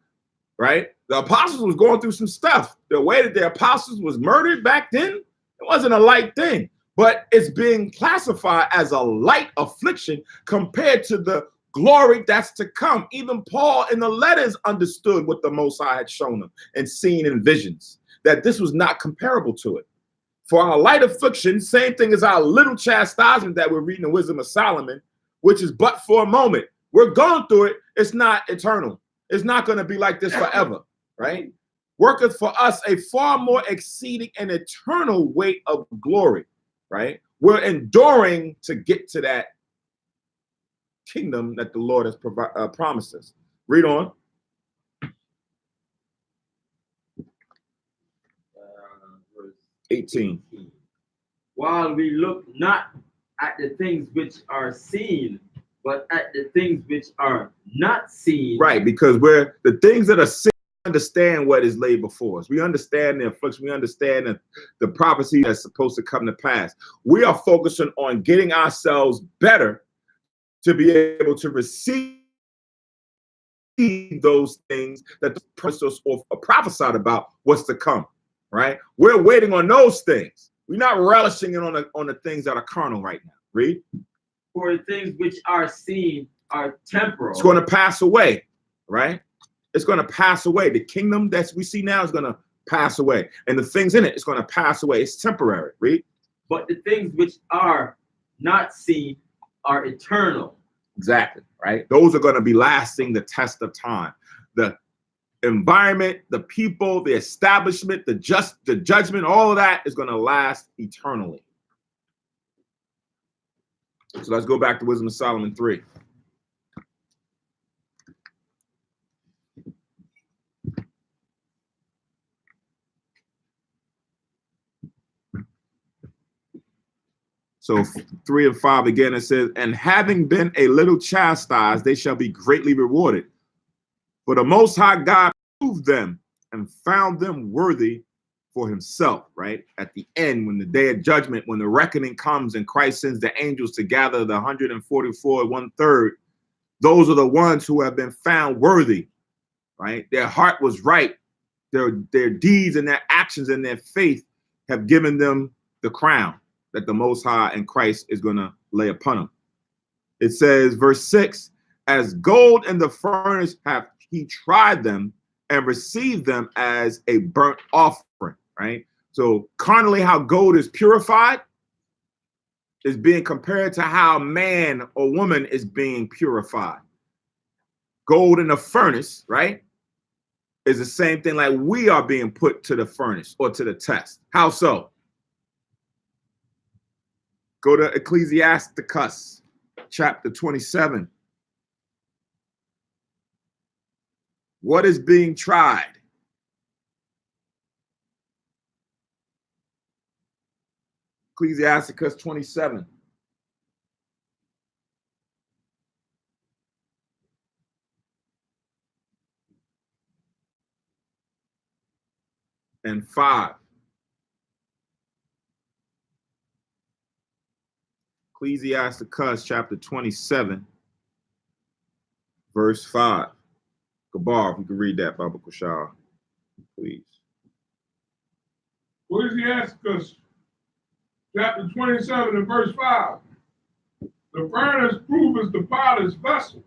right, the apostles was going through some stuff. The way that the apostles was murdered back then, it wasn't a light thing. but it's being classified as a light affliction compared to the glory that's to come. Even Paul in the letters understood what the Most High had shown him and seen in visions, that this was not comparable to it. For our light affliction, same thing as our little chastisement that we're reading in Wisdom of Solomon, which is but for a moment. We're going through it. It's not eternal. It's not going to be like this forever, right? Worketh for us a far more exceeding and eternal weight of glory, right? We're enduring to get to that kingdom that the Lord has promised us. Read on. Verse 18. While we look not at the things which are seen, but at the things which are not seen. Right, because we're the things that are seen, understand what is laid before us. We understand the affliction. We understand the prophecy that's supposed to come to pass. We are focusing on getting ourselves better to be able to receive those things that the prophets or prophesied about what's to come, right? We're waiting on those things. We're not relishing it on the things that are carnal right now. Read. For the things which are seen are temporal. It's going to pass away, right? It's going to pass away. The kingdom that we see now is going to pass away. And the things in it is going to pass away. It's temporary. Read. But the things which are not seen are eternal. Exactly, right? Those are going to be lasting the test of time. The environment, the people, the establishment, the judgment, all of that is going to last eternally. So let's go back to Wisdom of Solomon 3. So 3 and 5 again, it says, and having been a little chastised, they shall be greatly rewarded. For the Most High God proved them and found them worthy for himself, right? At the end, when the day of judgment, when the reckoning comes and Christ sends the angels to gather the 144, 1/3, those are the ones who have been found worthy, right? Their heart was right. Their deeds and their actions and their faith have given them the crown that the Most High and Christ is going to lay upon them. It says, verse 6, as gold in the furnace have he tried them and received them as a burnt offering, right? So carnally, how gold is purified is being compared to how man or woman is being purified. Gold in the furnace, right, is the same thing like we are being put to the furnace or to the test. How so? Go to Ecclesiasticus chapter 27. What is being tried? Ecclesiasticus 27. And 5. Ecclesiasticus chapter 27, verse 5. Gabar, if you can read that, Baba Kushal, please. Ecclesiasticus chapter 27 and verse 5. The furnace proveth the potter's vessels,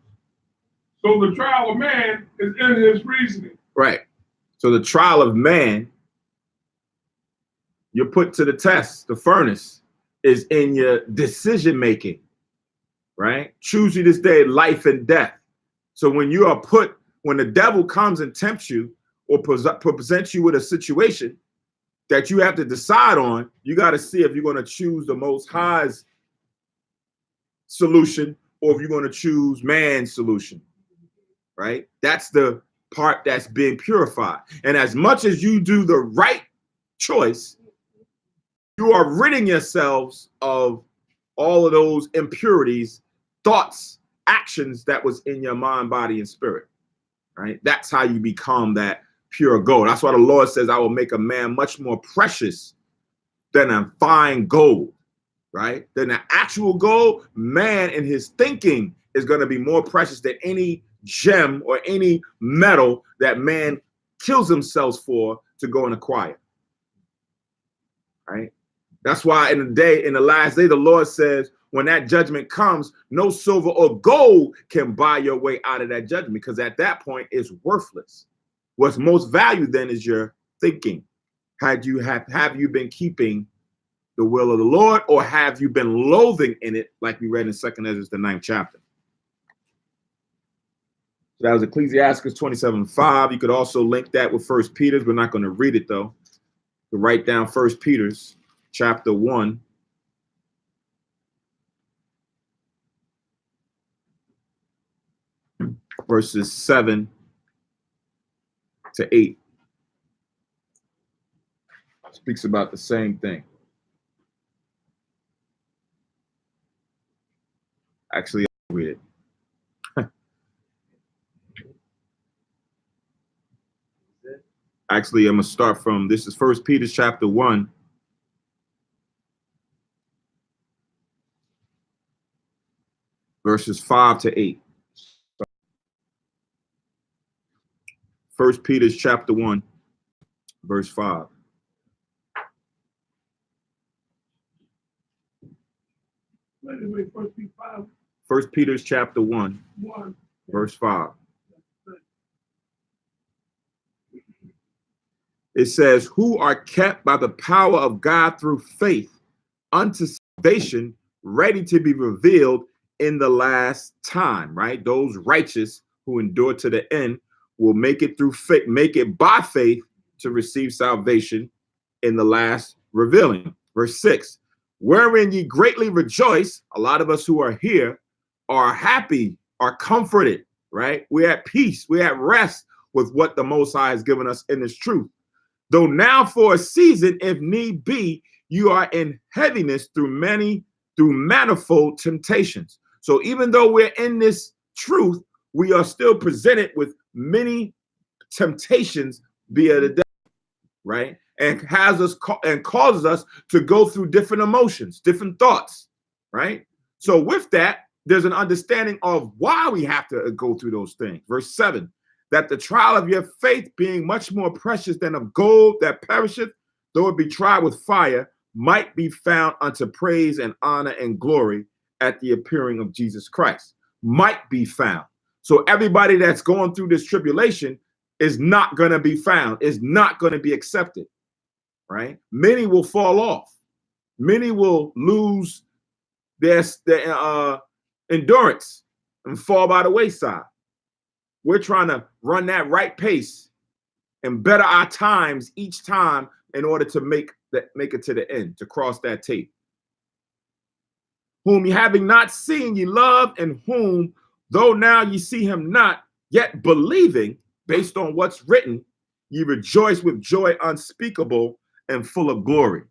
so the trial of man is in his reasoning. Right. So the trial of man, you're put to the test. The furnace is in your decision making, right? Choose you this day life and death. So when you are put, when the devil comes and tempts you or presents you with a situation that you have to decide on, you got to see if you're going to choose the Most High's solution or if you're going to choose man's solution, right? That's the part that's being purified. And as much as you do the right choice, you are ridding yourselves of all of those impurities, thoughts, actions that was in your mind, body, and spirit, right? That's how you become that pure gold. That's why the Lord says, I will make a man much more precious than a fine gold, right? Than the actual gold. Man in his thinking is going to be more precious than any gem or any metal that man kills themselves for to go and acquire, right? That's why in the last day, the Lord says, when that judgment comes, no silver or gold can buy your way out of that judgment, because at that point it's worthless. What's most valued then is your thinking. Have you been keeping the will of the Lord, or have you been loathing in it, like we read in 2nd Ezra, the 9th chapter? So that was Ecclesiastes 27:5. You could also link that with 1 Peter. We're not going to read it though. To write down 1 Peter's chapter 1. Verses 7 to 8. Speaks about the same thing. Actually, I'll read it. Actually, I'm going to start from, this is 1 Peter chapter 1. Verses 5 to 8. 1 Peter chapter 1, verse 5. Wait, 1 Peter chapter 1, verse 5. It says, who are kept by the power of God through faith unto salvation, ready to be revealed in the last time, right? Those righteous who endure to the end will make it through faith, make it by faith to receive salvation in the last revealing. Verse 6, wherein ye greatly rejoice. A lot of us who are here are happy, are comforted, right? We're at peace, we're at rest with what the Most High has given us in this truth. Though now for a season, if need be, you are in heaviness through manifold temptations. So even though we're in this truth, we are still presented with many temptations via the devil, right? And causes us to go through different emotions, different thoughts, right? So with that, there's an understanding of why we have to go through those things. Verse 7, that the trial of your faith, being much more precious than of gold that perisheth, though it be tried with fire, might be found unto praise and honor and glory at the appearing of Jesus Christ. Might be found. So everybody that's going through this tribulation is not going to be found, is not going to be accepted, right? Many will fall off. Many will lose their endurance and fall by the wayside. We're trying to run that right pace and better our times each time in order to make it to the end, to cross that tape. Whom ye having not seen, ye love, and whom, though now ye see him not, yet believing, based on what's written, ye rejoice with joy unspeakable and full of glory,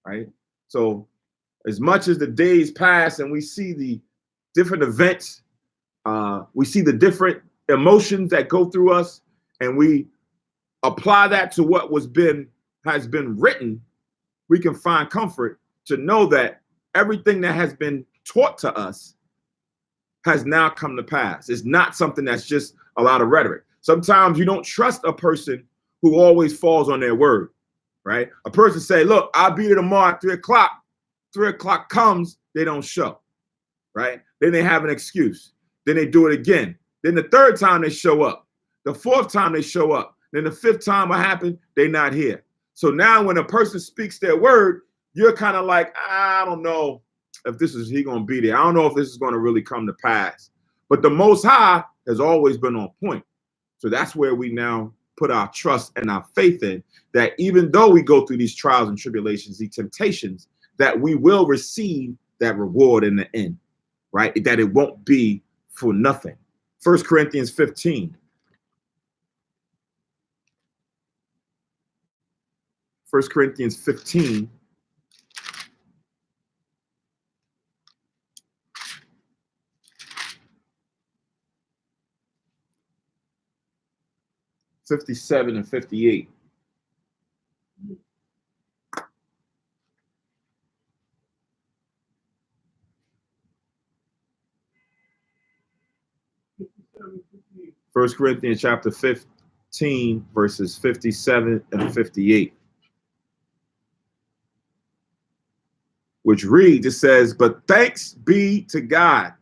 right? So as much as the days pass and we see the different events, we see the different emotions that go through us, and we apply that to what has been written, we can find comfort to know that everything that has been taught to us has now come to pass. It's not something that's just a lot of rhetoric. Sometimes you don't trust a person who always falls on their word, right? A person say, look, I'll be there tomorrow at 3 o'clock. 3 o'clock comes, they don't show, right? Then they have an excuse. Then they do it again. Then the third time they show up. The fourth time they show up. Then the fifth time what happened, they're not here. So now when a person speaks their word, you're kind of like, I don't know if he going to be there. I don't know if this is going to really come to pass. But the Most High has always been on point. So that's where we now put our trust and our faith in, that even though we go through these trials and tribulations, these temptations, that we will receive that reward in the end, right? That it won't be for nothing. 1 Corinthians 15. 1 Corinthians 15. '57 and 58. First Corinthians chapter 15, verses 57 and 58. which reads, it says, but thanks be to God,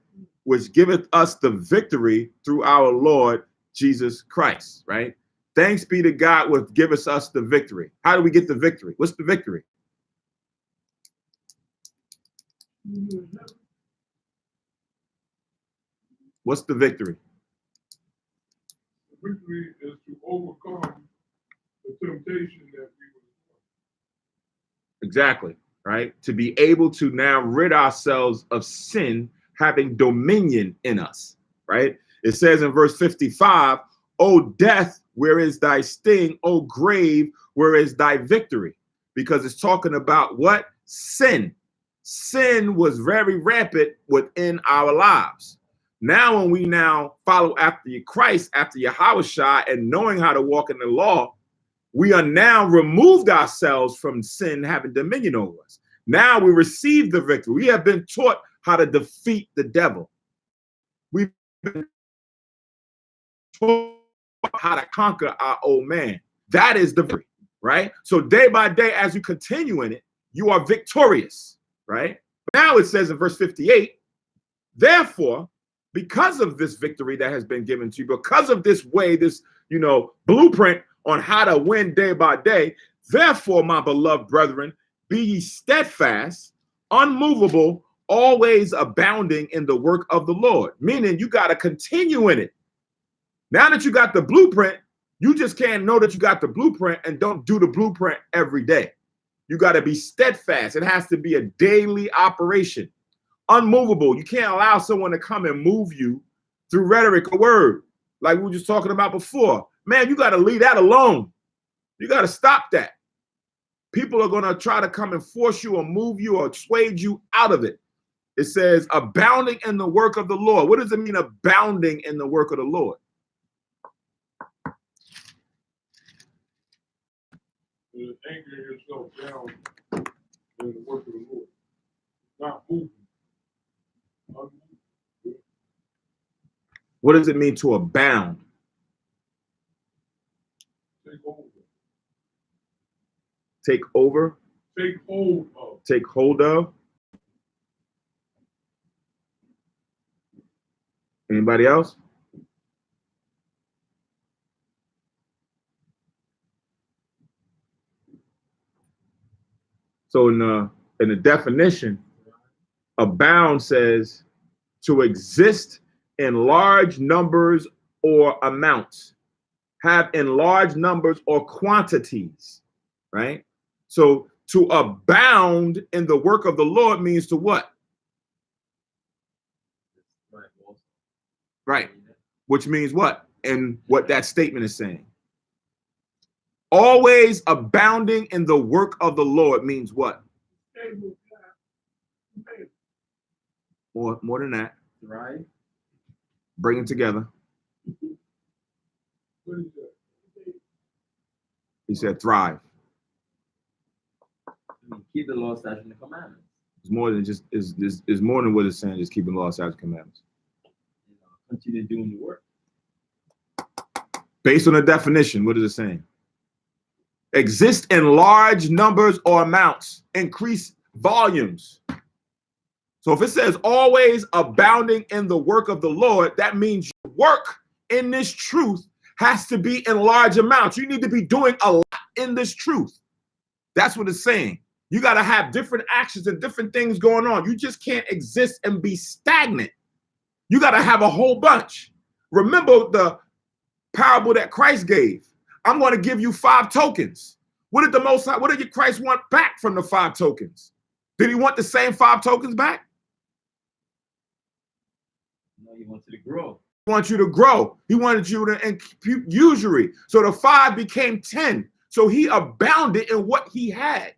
which giveth us the victory through our Lord Jesus Christ, right? Thanks be to God, which giveth us the victory. How do we get the victory? What's the victory? What's the victory? The victory is to overcome the temptation that we were. Exactly, right? To be able to now rid ourselves of sin having dominion in us, right? It says in verse 55, O death, where is thy sting? O grave, where is thy victory? Because it's talking about what? Sin. Sin was very rampant within our lives. Now, when we now follow after Christ, after Yahushua, and knowing how to walk in the law, we are now removed ourselves from sin having dominion over us. Now we receive the victory. We have been taught how to defeat the devil. We've been taught how to conquer our old man. That is the victory, right? So day by day, as you continue in it, you are victorious, right? Now it says in verse 58, therefore, because of this victory that has been given to you, because of this way, this, blueprint on how to win day by day, therefore, my beloved brethren, be ye steadfast, unmovable, always abounding in the work of the Lord. Meaning you got to continue in it. Now that you got the blueprint, you just can't know that you got the blueprint and don't do the blueprint every day. You got to be steadfast. It has to be a daily operation. Unmovable. You can't allow someone to come and move you through rhetoric or word, like we were just talking about before. Man, you got to leave that alone. You got to stop that. People are going to try to come and force you or move you or sway you out of it. It says abounding in the work of the Lord. What does it mean, abounding in the work of the Lord? Anchoring yourself down in the work of the Lord. Not moving. What does it mean to abound? Take over. Take over. Take hold of. Take hold of. Anybody else? So in the definition, abound says to exist in large numbers or amounts, have in large numbers or quantities, right? So to abound in the work of the Lord means to what? Right. Which means what? And what that statement is saying. Always abounding in the work of the Lord means what? More than that. Right. Bring it together. He said thrive. Keep the law, statutes, and the commandments. It's more than just is more than what it's saying, just keeping law, statutes, commandments. Continue doing your work. Based on the definition, what is it saying? Exist in large numbers or amounts, increase volumes. So if it says always abounding in the work of the Lord, that means your work in this truth has to be in large amounts. You need to be doing a lot in this truth. That's what it's saying. You got to have different actions and different things going on. You just can't exist and be stagnant. You got to have a whole bunch. Remember the parable that Christ gave. I'm going to give you 5 tokens. What did Christ want back from the 5 tokens? Did he want the same 5 tokens back? No, he wants you to grow. He wants you to grow. He wanted you to impute usury. So the 5 became 10. So he abounded in what he had.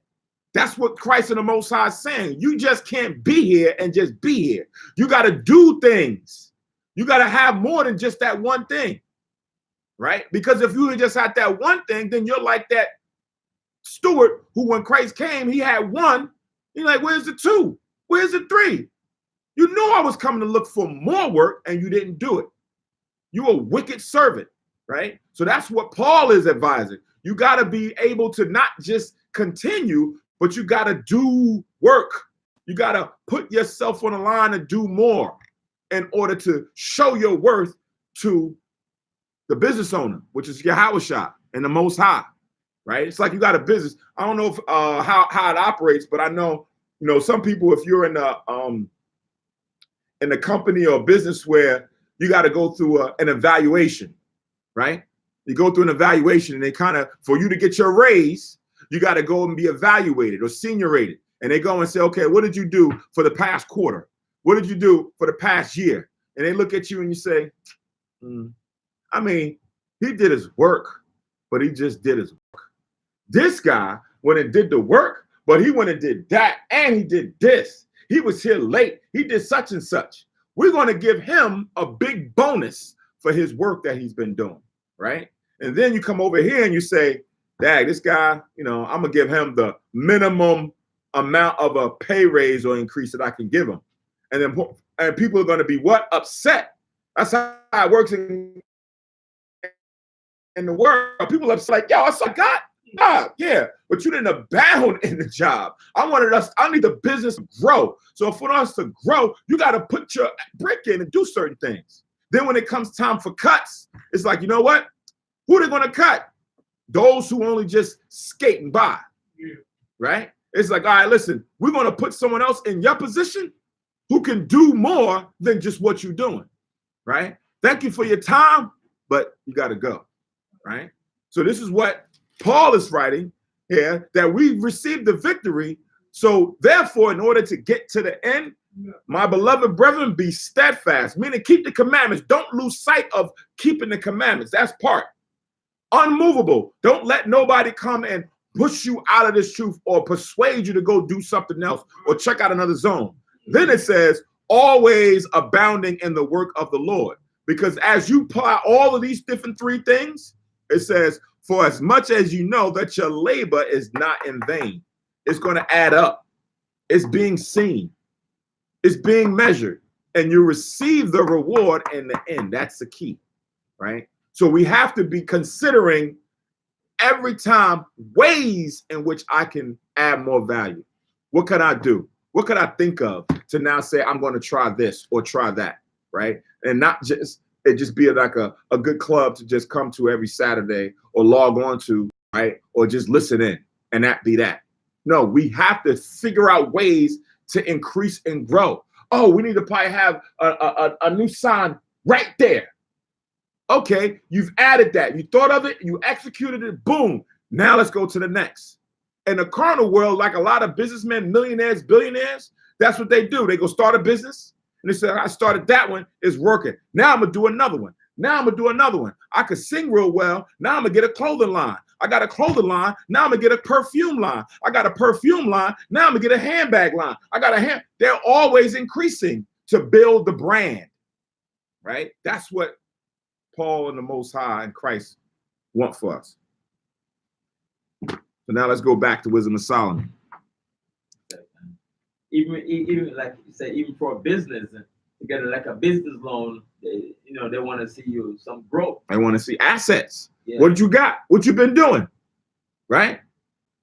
That's what Christ and the Most High is saying. You just can't be here and just be here. You got to do things. You got to have more than just that one thing, right? Because if you just had that one thing, then you're like that steward who, when Christ came, he had 1. He's like, where's the 2? Where's the 3? You knew I was coming to look for more work and you didn't do it. You a wicked servant, right? So that's what Paul is advising. You got to be able to not just continue, but you got to do work. You got to put yourself on the line and do more in order to show your worth to the business owner, which is Yahweh Shah and the Most High, right? It's like you got a business. I don't know if, how it operates, but I know, some people, if you're in the company or business where you got to go through an evaluation, right? You go through an evaluation and they kind of, for you to get your raise, you got to go and be evaluated or senior rated. And they go and say, okay, what did you do for the past quarter? What did you do for the past year? And they look at you and you say, I mean, he did his work, but he just did his work. This guy went and did the work, but he went and did that, and he did this. He was here late. He did such and such. We're going to give him a big bonus for his work that he's been doing, right? And then you come over here and you say, Dad, this guy, I'm going to give him the minimum amount of a pay raise or increase that I can give him. And people are going to be what? Upset. That's how it works in the world. People are upset, like, yo, that's what I got. Yeah, but you didn't abound in the job. I need the business to grow. So for us to grow, you got to put your brick in and do certain things. Then when it comes time for cuts, it's like, you know what? Who are they going to cut? Those who only just skating by, right? It's like, all right, listen, we're going to put someone else in your position who can do more than just what you're doing, right? Thank you for your time, but you got to go, right? So this is what Paul is writing here, that we received the victory. So therefore, in order to get to the end, my beloved brethren, be steadfast, meaning keep the commandments. Don't lose sight of keeping the commandments. That's part. Unmovable. Don't let nobody come and push you out of this truth or persuade you to go do something else or check out another zone. Then it says, always abounding in the work of the Lord. Because as you apply all of these different three things, it says, for as much as you know that your labor is not in vain. It's going to add up. It's being seen. It's being measured. And you receive the reward in the end. That's the key, right? So we have to be considering every time ways in which I can add more value. What can I do? What could I think of to now say, I'm going to try this or try that, right? And not just, it just be like a good club to just come to every Saturday or log on to, right? Or just listen in and that be that. No, we have to figure out ways to increase and grow. Oh, we need to probably have a new sign right there. Okay, you've added that. You thought of it, you executed it, boom. Now let's go to the next. In the carnal world, like a lot of businessmen, millionaires, billionaires, that's what they do. They go start a business and they say, I started that one, it's working. Now I'm gonna do another one. Now I'm gonna do another one. I could sing real well. Now I'm gonna get a clothing line. I got a clothing line. Now I'm gonna get a perfume line. I got a perfume line. Now I'm gonna get a handbag line. They're always increasing to build the brand, right? That's what Paul and the Most High and Christ want for us. So now let's go back to Wisdom of Solomon. Even like you say, even for a business, to get like a business loan, they want to see you some growth. They want to see assets. Yeah. What you got? What you been doing? Right?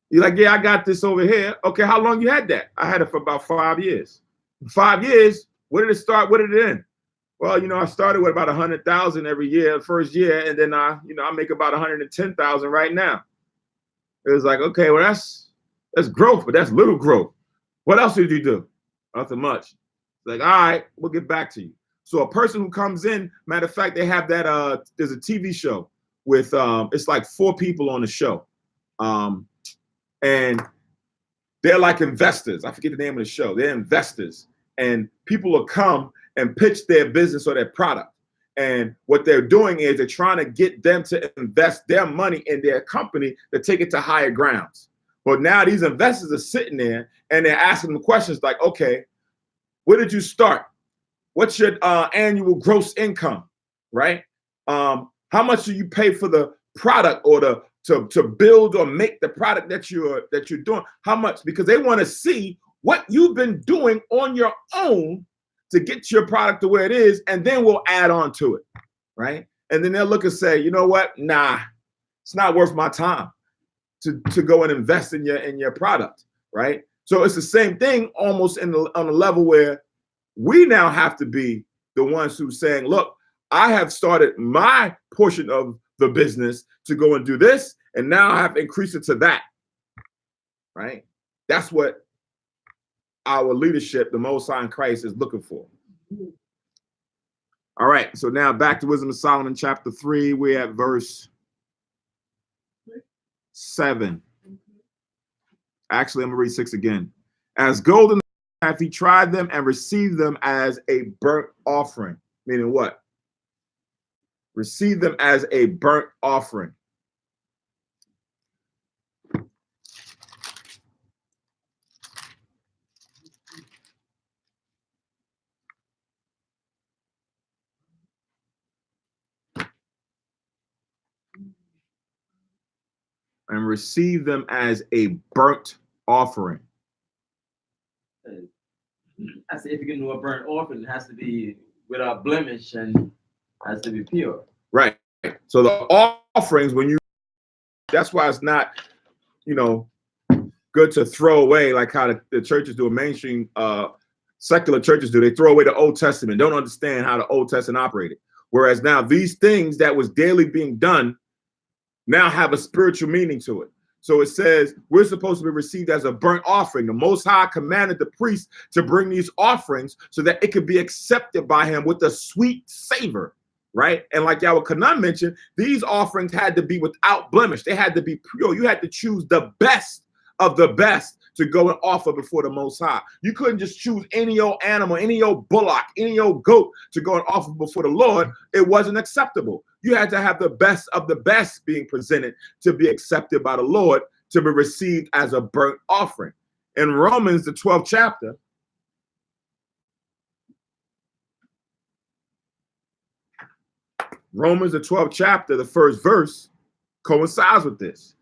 You're like, yeah, I got this over here. Okay, how long you had that? I had it for about 5 years. 5 years. Where did it start? Where did it end? Well, I started with about 100,000 every year, first year, and then I make about 110,000 right now. It was like, okay, well, that's growth, but that's little growth. What else did you do? Nothing much. Like, all right, we'll get back to you. So a person who comes in, matter of fact, they have that, there's a TV show with, it's like 4 people on the show. And they're like investors. I forget the name of the show. They're investors. And people will come and pitch their business or their product. And what they're doing is they're trying to get them to invest their money in their company to take it to higher grounds. But now these investors are sitting there and they're asking them questions like, okay, where did you start? What's your annual gross income, right? How much do you pay for the product or to build or make the product that you're doing? How much? Because they want to see what you've been doing on your own to get your product to where it is, and then we'll add on to it, right? And then they'll look and say, you know what? Nah, it's not worth my time to go and invest in your product, right? So it's the same thing almost on a level where we now have to be the ones who saying, look, I have started my portion of the business to go and do this, and now I have increased it to that, right? That's what our leadership, the Most High in Christ, is looking for. All right, so now back to Wisdom of Solomon, chapter 3. We're at verse 7. Actually, I'm going to read 6 again. As golden hath he tried them and received them as a burnt offering. Meaning what? Receive them as a burnt offering. And receive them as a burnt offering. I say if you can do a burnt offering, it has to be without blemish and has to be pure. Right. So the offerings, that's why it's not, good to throw away like how the churches do, mainstream secular churches do. They throw away the Old Testament, don't understand how the Old Testament operated. Whereas now these things that was daily being done now have a spiritual meaning to it. So it says we're supposed to be received as a burnt offering. The Most High commanded the priest to bring these offerings so that it could be accepted by him with a sweet savor, right? And like Yahweh Kanan mentioned, these offerings had to be without blemish. They had to be pure. You had to choose the best of the best to go and offer before the Most High. You couldn't just choose any old animal, any old bullock, any old goat to go and offer before the Lord. It wasn't acceptable. You had to have the best of the best being presented to be accepted by the Lord, to be received as a burnt offering. In Romans, the 12th chapter, the first verse coincides with this.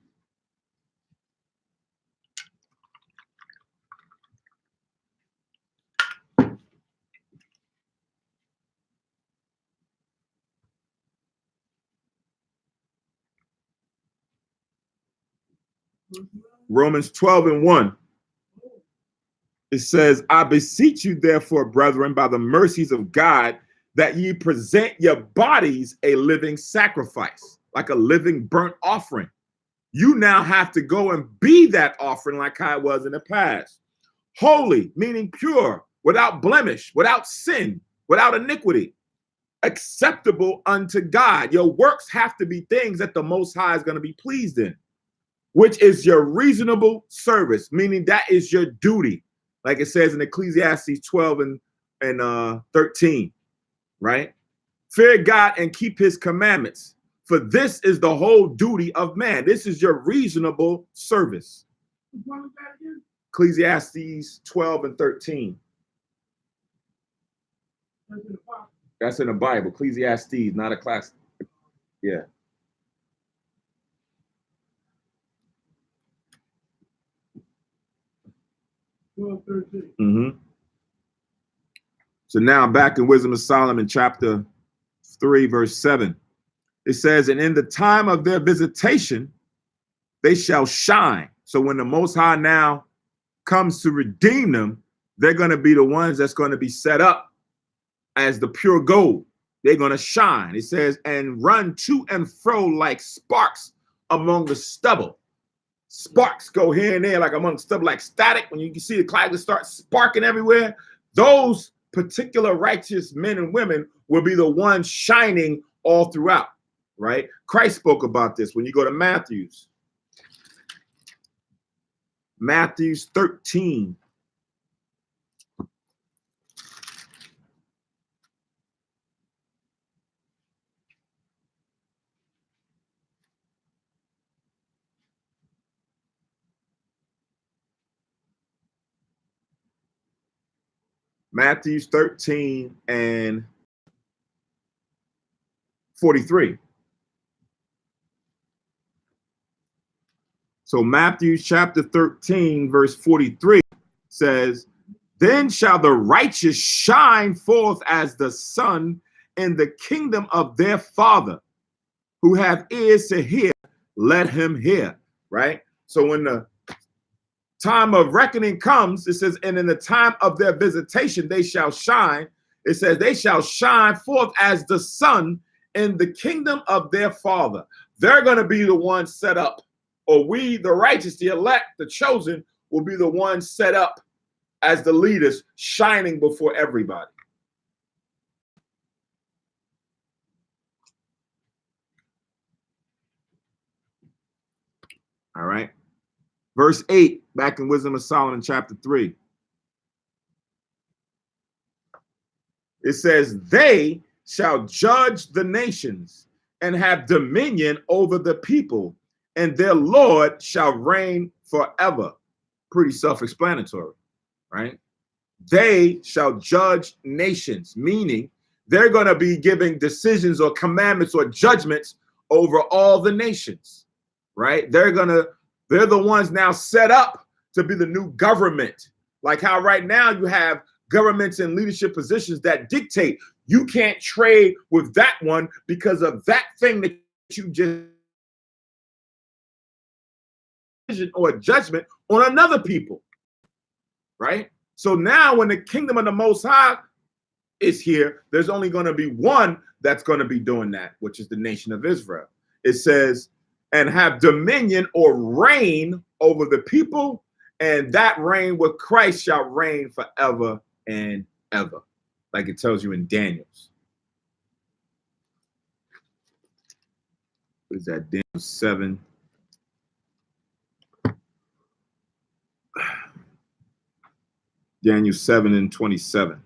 Romans 12:1. It says, I beseech you, therefore, brethren, by the mercies of God, that ye present your bodies a living sacrifice, like a living burnt offering. You now have to go and be that offering like I was in the past. Holy, meaning pure, without blemish, without sin, without iniquity, acceptable unto God. Your works have to be things that the Most High is going to be pleased in, which is your reasonable service, meaning that is your duty. Like it says in Ecclesiastes 12 and 13, right? Fear God and keep his commandments, for this is the whole duty of man. This is your reasonable service. Ecclesiastes 12 and 13. That's in the Bible. Ecclesiastes, not a class. Yeah. Mm-hmm. So now back in Wisdom of Solomon, chapter 3, verse 7. It says, and in the time of their visitation, they shall shine. So when the Most High now comes to redeem them, they're going to be the ones that's going to be set up as the pure gold. They're going to shine. It says, and run to and fro like sparks among the stubble. Sparks go here and there like among stuff, like static. When you can see the clouds start sparking everywhere, those particular righteous men and women will be the ones shining all throughout, right? Christ spoke about this when you go to Matthews 13. Matthew 13 and 43. So Matthew chapter 13, verse 43 says, then shall the righteous shine forth as the sun in the kingdom of their Father. Who have ears to hear, let him hear, right? So when the time of reckoning comes, it says, and in the time of their visitation, they shall shine. It says, they shall shine forth as the sun in the kingdom of their Father. They're going to be the ones set up, or we, the righteous, the elect, the chosen, will be the ones set up as the leaders, shining before everybody. All right. Verse 8, back in Wisdom of Solomon, chapter 3. It says, they shall judge the nations and have dominion over the people, and their Lord shall reign forever. Pretty self-explanatory, right? They shall judge nations, meaning they're going to be giving decisions or commandments or judgments over all the nations, right? They're the ones now set up to be the new government. Like how right now you have governments in leadership positions that dictate you can't trade with that one because of that thing that you just or judgment on another people, right? So now when the kingdom of the Most High is here, there's only going to be one that's going to be doing that, which is the nation of Israel. It says, and have dominion or reign over the people, and that reign with Christ shall reign forever and ever, like it tells you in Daniel's. What is that? Daniel 7. Daniel 7:27.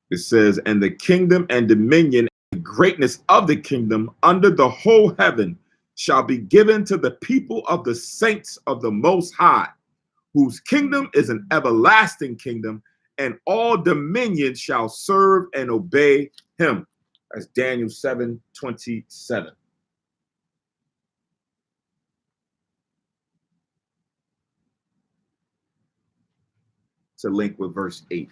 It says, and the kingdom and dominion and greatness of the kingdom under the whole heaven shall be given to the people of the saints of the Most High, whose kingdom is an everlasting kingdom, and all dominion shall serve and obey him. That's Daniel 7:27. To link with verse 8.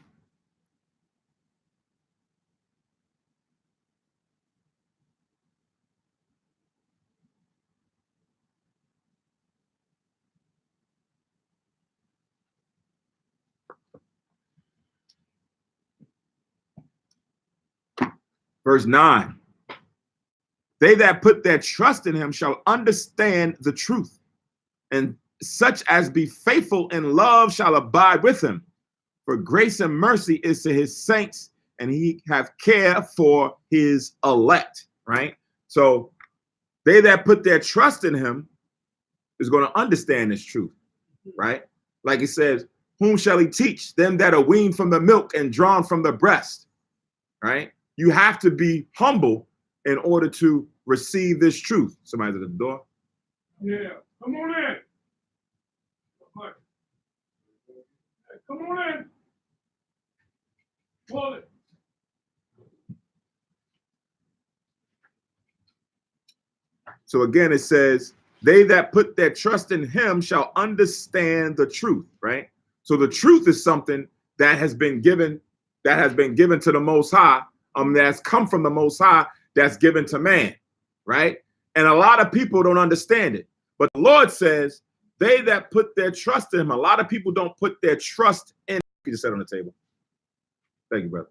Verse 9. They that put their trust in him shall understand the truth, and such as be faithful in love shall abide with him. For grace and mercy is to his saints, and he have care for his elect, right? So they that put their trust in him is going to understand this truth, right? Like it says, whom shall he teach? Them that are weaned from the milk and drawn from the breast, right? You have to be humble in order to receive this truth. Somebody's at the door. Yeah, come on in. Come on in. Pull it. So again, it says, they that put their trust in him shall understand the truth, right? So the truth is something that has been given to the Most High, that's come from the Most High, that's given to man, right? And a lot of people don't understand it. But the Lord says, they that put their trust in him, a lot of people don't put their trust in. You just said on the table. Thank you, brother.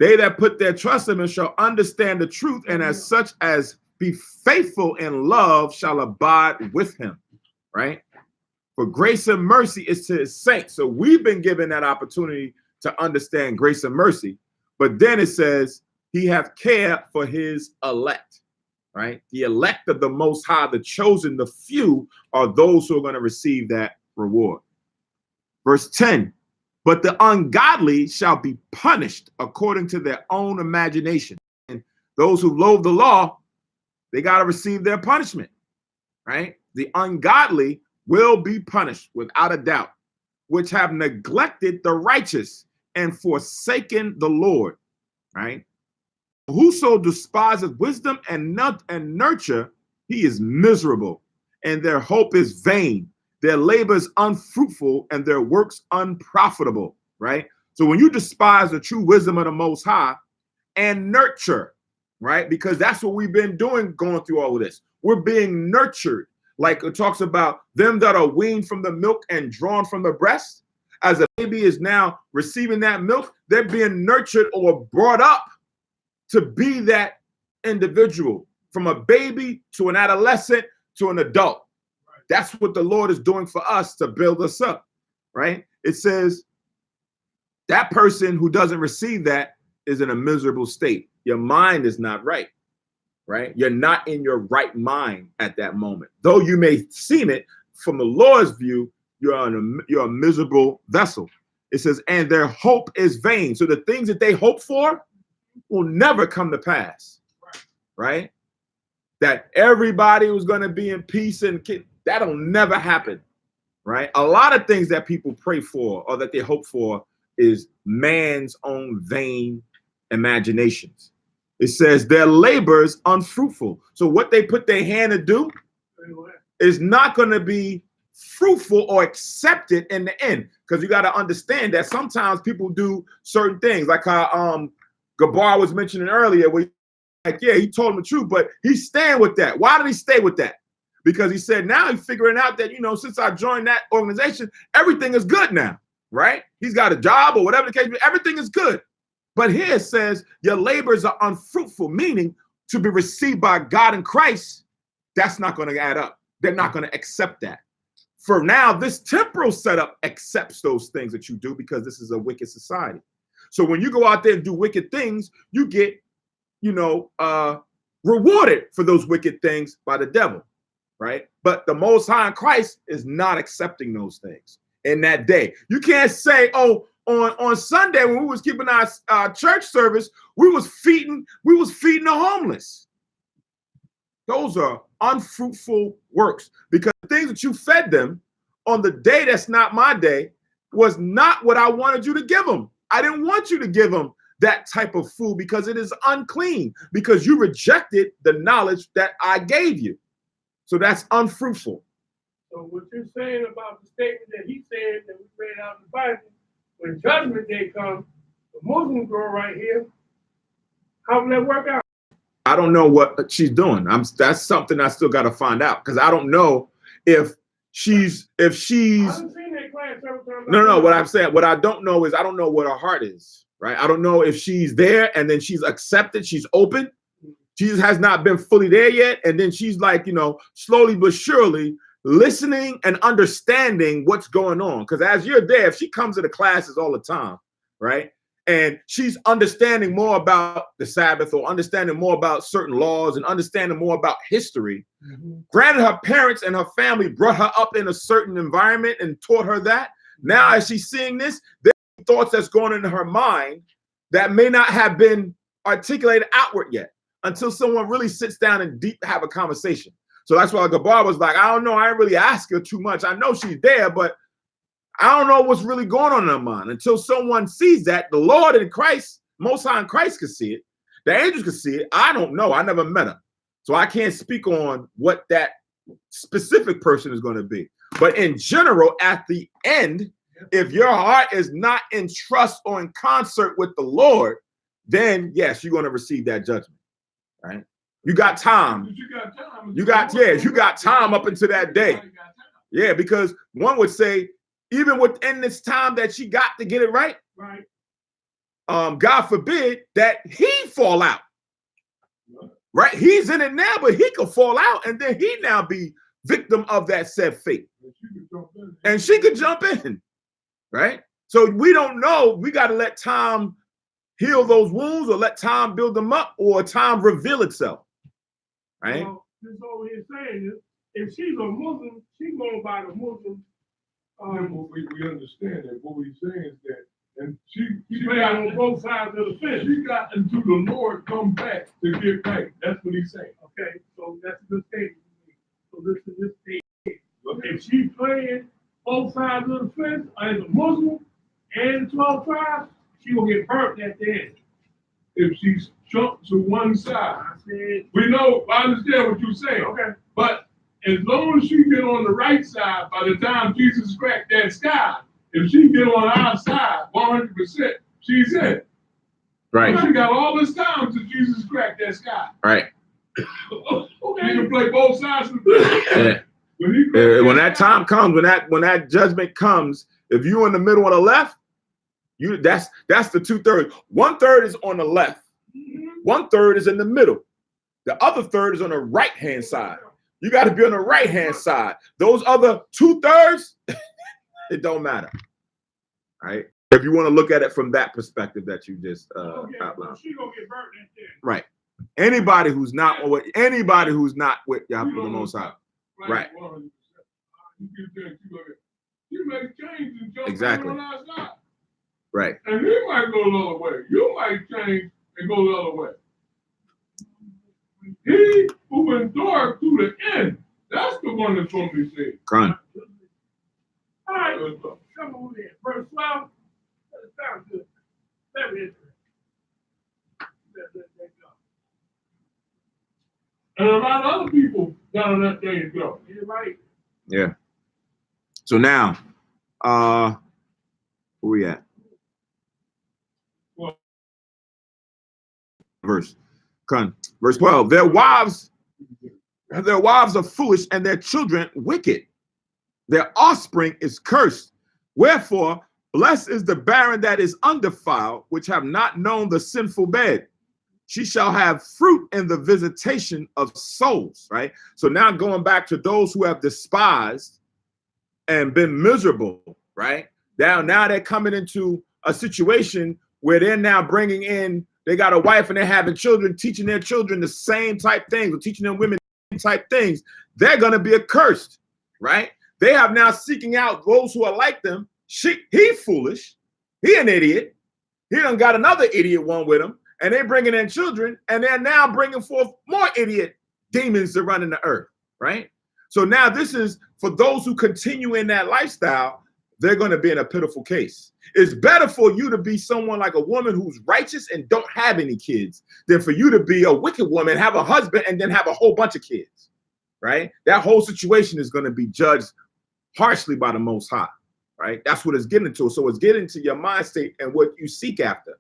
They that put their trust in him shall understand the truth, and as such as be faithful in love shall abide with him, right? For grace and mercy is to his saints. So we've been given that opportunity to understand grace and mercy. But then it says, he have care for his elect, right? The elect of the Most High, the chosen, the few are those who are going to receive that reward. Verse 10, but the ungodly shall be punished according to their own imagination. And those who loathe the law, they got to receive their punishment, right? The ungodly will be punished without a doubt, which have neglected the righteous and forsaken the Lord, right? Whoso despiseth wisdom and nurture, he is miserable, and their hope is vain. Their labor is unfruitful, and their works unprofitable, right? So when you despise the true wisdom of the Most High and nurture, right? Because that's what we've been doing going through all of this. we're being nurtured. Like it talks about them that are weaned from the milk and drawn from the breast. As a baby is now receiving that milk, they're being nurtured or brought up to be that individual, from a baby to an adolescent to an adult. That's what the Lord is doing for us to build us up, right? It says that person who doesn't receive that is in a miserable state. Your mind is not right, right? You're not in your right mind at that moment. Though you may seem it, from the Lord's view, you're a miserable vessel. It says, and their hope is vain. So the things that they hope for will never come to pass, right? That everybody was going to be in peace and that'll never happen, right? A lot of things that people pray for or that they hope for is man's own vain imaginations. It says their labor is unfruitful. So what they put their hand to do is not going to be fruitful or accepted in the end. Because you got to understand that sometimes people do certain things, like how Gabar was mentioning earlier, where like, yeah, he told him the truth, but he's staying with that. Why did he stay with that? Because he said now he's figuring out that, you know, since I joined that organization, everything is good now, right? He's got a job or whatever the case, everything is good. But here it says your labors are unfruitful, meaning to be received by God in Christ, that's not going to add up. They're not going to accept that. For now, this temporal setup accepts those things that you do because this is a wicked society. So when you go out there and do wicked things, you get, you know, rewarded for those wicked things by the devil, right? But the Most High in Christ is not accepting those things in that day. You can't say, oh, on Sunday when we was keeping our church service, we was feeding the homeless. Those are unfruitful works, because the things that you fed them on the day that's not my day was not what I wanted you to give them. I didn't want you to give them that type of food because it is unclean, because you rejected the knowledge that I gave you. So that's unfruitful. So what you're saying about the statement that he said that we read out in the Bible, when judgment day comes, the Muslim girl right here, how will that work out? I don't know what she's doing. That's something I still got to find out, because I don't know if she's. I haven't seen that class several times. No. What I'm saying, what I don't know is I don't know what her heart is. Right? I don't know if she's there and then she's accepted, she's open. Jesus has not been fully there yet, and then she's like, you know, slowly but surely listening and understanding what's going on. Because as you're there, if she comes to the classes all the time, right, and she's understanding more about the Sabbath or understanding more about certain laws and understanding more about history, granted her parents and her family brought her up in a certain environment and taught her that. Now as she's seeing this, there's thoughts that's going into her mind that may not have been articulated outward yet until someone really sits down and deep have a conversation. So that's why Gabar was like, I don't know, I didn't really ask her too much. I know she's there, but I don't know what's really going on in her mind. Until someone sees that, the Lord in Christ, Most High in Christ can see it. The angels can see it. I don't know. I never met her. So I can't speak on what that specific person is going to be. But in general, at the end, if your heart is not in trust or in concert with the Lord, then yes, you're going to receive that judgment, right? You got time. You got time up until that day. Yeah, because one would say, even within this time that she got to get it right, God forbid that he fall out. Right? He's in it now, but he could fall out and then he now be victim of that said fate. And she could jump in. Right? So we don't know. We got to let time heal those wounds, or let time build them up, or time reveal itself. Right? Well, this over here saying is, if she's a Muslim, she's going by the Muslim. We understand that. What we're saying is that, and she playing on both sides of the fence. She got into the Lord come back to get back. That's what he's saying. Okay, so that's a good statement. So this is this statement. Okay. If she's playing both sides of the fence as a Muslim and 12 tribes, she will get burnt at the end. If she's jumped to one side, I said, I understand what you're saying. Okay. But as long as she get on the right side, by the time Jesus cracked that sky, if she get on our side 100%, she's in. Right. She got all this time till Jesus cracked that sky. Right. He can play both sides of the Yeah. When that time comes, when that judgment comes, if you're in the middle on the left, that's the 2/3. 1/3 is on the left. 1/3 is in the middle. The other third is on the right-hand side. You got to be on the right-hand side. Those other 2/3, it don't matter. All right? If you want to look at it from that perspective that you just outlined. She gonna get burnt in there. Right. Anybody who's not with Yahweh the Most High. Right. You make change and jump Exactly. on outside. Right. And he might go the other way. You might change and go the other way. He who endures to the end, that's the one that's going to be saved. Con. All right, come on in. Verse 12. That sounds good. Very interesting. Let go. And a lot of other people gotta let things go. You're right. Yeah. So now, where we at? Well, Verse 12. Their wives are foolish and their children wicked. Their offspring is cursed. Wherefore, blessed is the barren that is undefiled, which have not known the sinful bed. She shall have fruit in the visitation of souls, right? So now going back to those who have despised and been miserable, right? Now they're coming into a situation where they're now bringing in, they got a wife and they're having children, teaching their children the same type things, or teaching them women type things. They're going to be accursed, right? They have now seeking out those who are like them. He foolish. He an idiot. He done got another idiot one with him. And they're bringing in children, and they're now bringing forth more idiot demons to run in the earth, right? So now this is for those who continue in that lifestyle, they're going to be in a pitiful case. It's better for you to be someone like a woman who's righteous and don't have any kids than for you to be a wicked woman, have a husband, and then have a whole bunch of kids, right? That whole situation is going to be judged harshly by the Most High, right? That's what it's getting to. So it's getting to your mind state and what you seek after.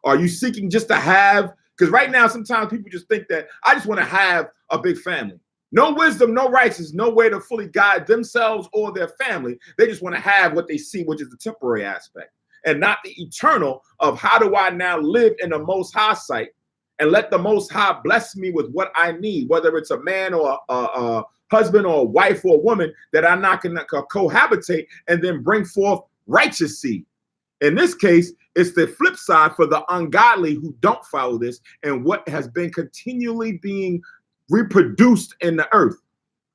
Are you seeking just to have? Because right now, sometimes people just think that I just want to have a big family. No wisdom, no righteousness, no way to fully guide themselves or their family. They just want to have what they see, which is the temporary aspect, and not the eternal of how do I now live in the Most High sight and let the Most High bless me with what I need, whether it's a man or a husband or a wife or a woman that I'm not going to cohabitate and then bring forth righteous seed. In this case, it's the flip side for the ungodly who don't follow this and what has been continually being reproduced in the earth.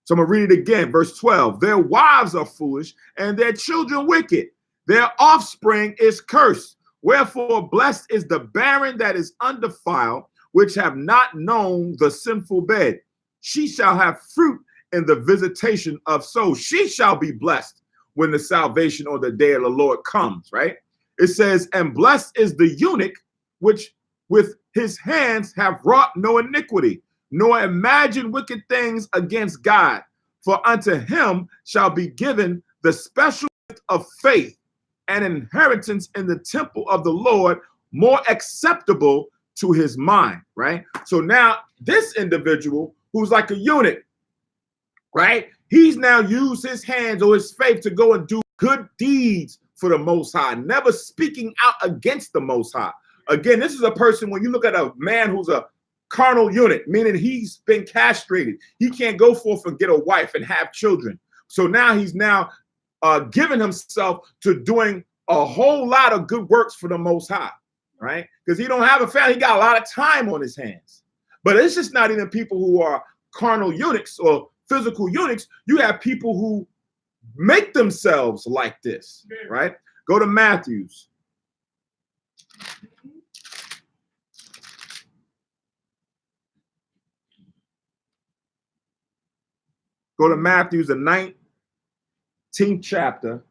So I'm going to read it again. Verse 12. Their wives are foolish and their children wicked. Their offspring is cursed. Wherefore blessed is the barren that is undefiled, which have not known the sinful bed. She shall have fruit in the visitation of souls. She shall be blessed when the salvation or the day of the Lord comes, right? It says, and blessed is the eunuch, which with his hands have wrought no iniquity, nor imagine wicked things against God. For unto him shall be given the special gift of faith and inheritance in the temple of the Lord, more acceptable to his mind, right? So now this individual who's like a eunuch, right? He's now used his hands or his faith to go and do good deeds for the Most High, never speaking out against the Most High. Again, this is a person, when you look at a man who's a carnal eunuch, meaning he's been castrated. He can't go forth and get a wife and have children. So now he's now giving himself to doing a whole lot of good works for the Most High, right? Because he don't have a family. He got a lot of time on his hands. But it's just not even people who are carnal eunuchs or physical eunuchs. You have people who make themselves like this, right? Go to Matthew's. Go to Matthew's, the 19th chapter.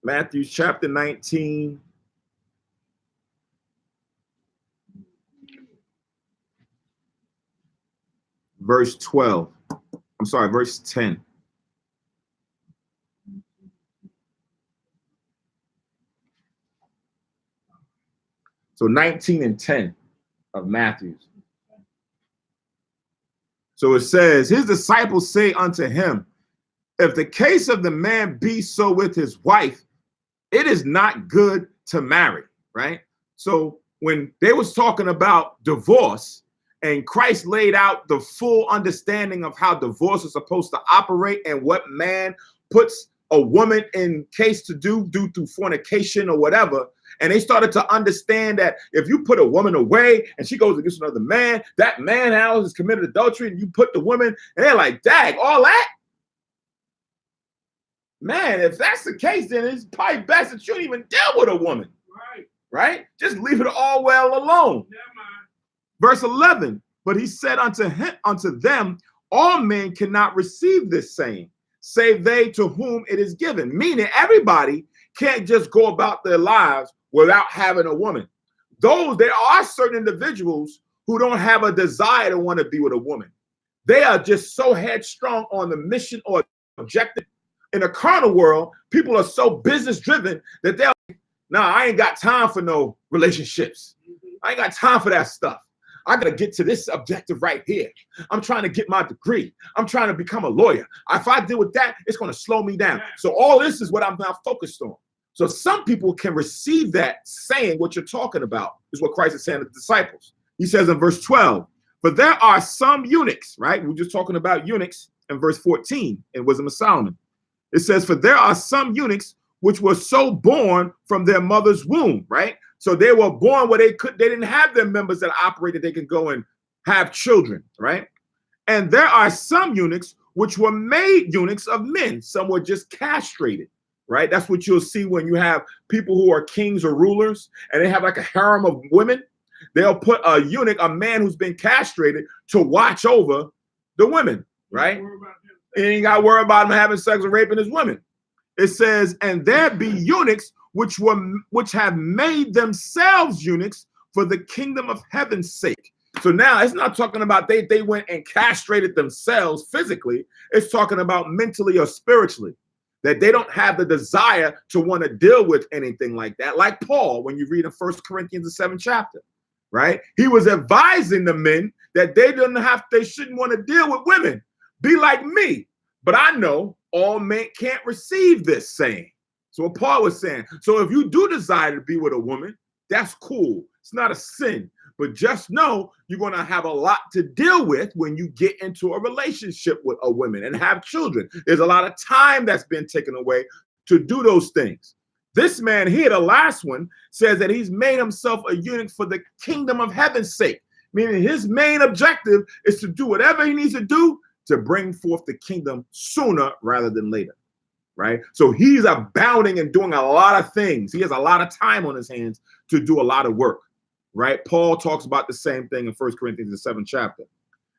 Matthew's chapter 19. Verse 12. I'm sorry, verse 10. So 19 and 10 of Matthew. So it says, his disciples say unto him, if the case of the man be so with his wife, it is not good to marry, right? So when they was talking about divorce and Christ laid out the full understanding of how divorce is supposed to operate and what man puts a woman in case to do through fornication or whatever, and they started to understand that if you put a woman away and she goes against another man, that man now has committed adultery, and you put the woman, and they're like, dag, all that? Man, if that's the case, then it's probably best that you don't even deal with a woman. Right? Just leave it all well alone. Verse 11, but he said unto them, all men cannot receive this saying, save they to whom it is given. Meaning everybody can't just go about their lives without having a woman. There are certain individuals who don't have a desire to want to be with a woman. They are just so headstrong on the mission or objective. In the carnal world, people are so business driven that they're like, nah, I ain't got time for no relationships. I ain't got time for that stuff. I got to get to this objective right here. I'm trying to get my degree. I'm trying to become a lawyer. If I deal with that, it's going to slow me down. So all this is what I'm now focused on. So some people can receive that saying what you're talking about is what Christ is saying to the disciples. He says in verse 12, but there are some eunuchs, right? We're just talking about eunuchs in verse 14 in Wisdom of Solomon. It says, for there are some eunuchs which were so born from their mother's womb, right? So they were born where they didn't have their members that operated, they could go and have children, right? And there are some eunuchs which were made eunuchs of men. Some were just castrated, right? That's what you'll see when you have people who are kings or rulers and they have like a harem of women. They'll put a eunuch, a man who's been castrated, to watch over the women, right? He ain't got to worry about him having sex or raping his women. It says, and there be eunuchs which have made themselves eunuchs for the kingdom of heaven's sake. So now it's not talking about they went and castrated themselves physically. It's talking about mentally or spiritually, that they don't have the desire to want to deal with anything like that. Like Paul, when you read in 1 Corinthians, the 7th chapter, right? He was advising the men that they shouldn't want to deal with women. Be like me. But I know all men can't receive this saying. So what Paul was saying, so if you do desire to be with a woman, that's cool. It's not a sin. But just know you're going to have a lot to deal with when you get into a relationship with a woman and have children. There's a lot of time that's been taken away to do those things. This man here, the last one, says that he's made himself a eunuch for the kingdom of heaven's sake, meaning his main objective is to do whatever he needs to do to bring forth the kingdom sooner rather than later, right? So he's abounding and doing a lot of things. He has a lot of time on his hands to do a lot of work, right? Paul talks about the same thing in 1 Corinthians, the 7th chapter.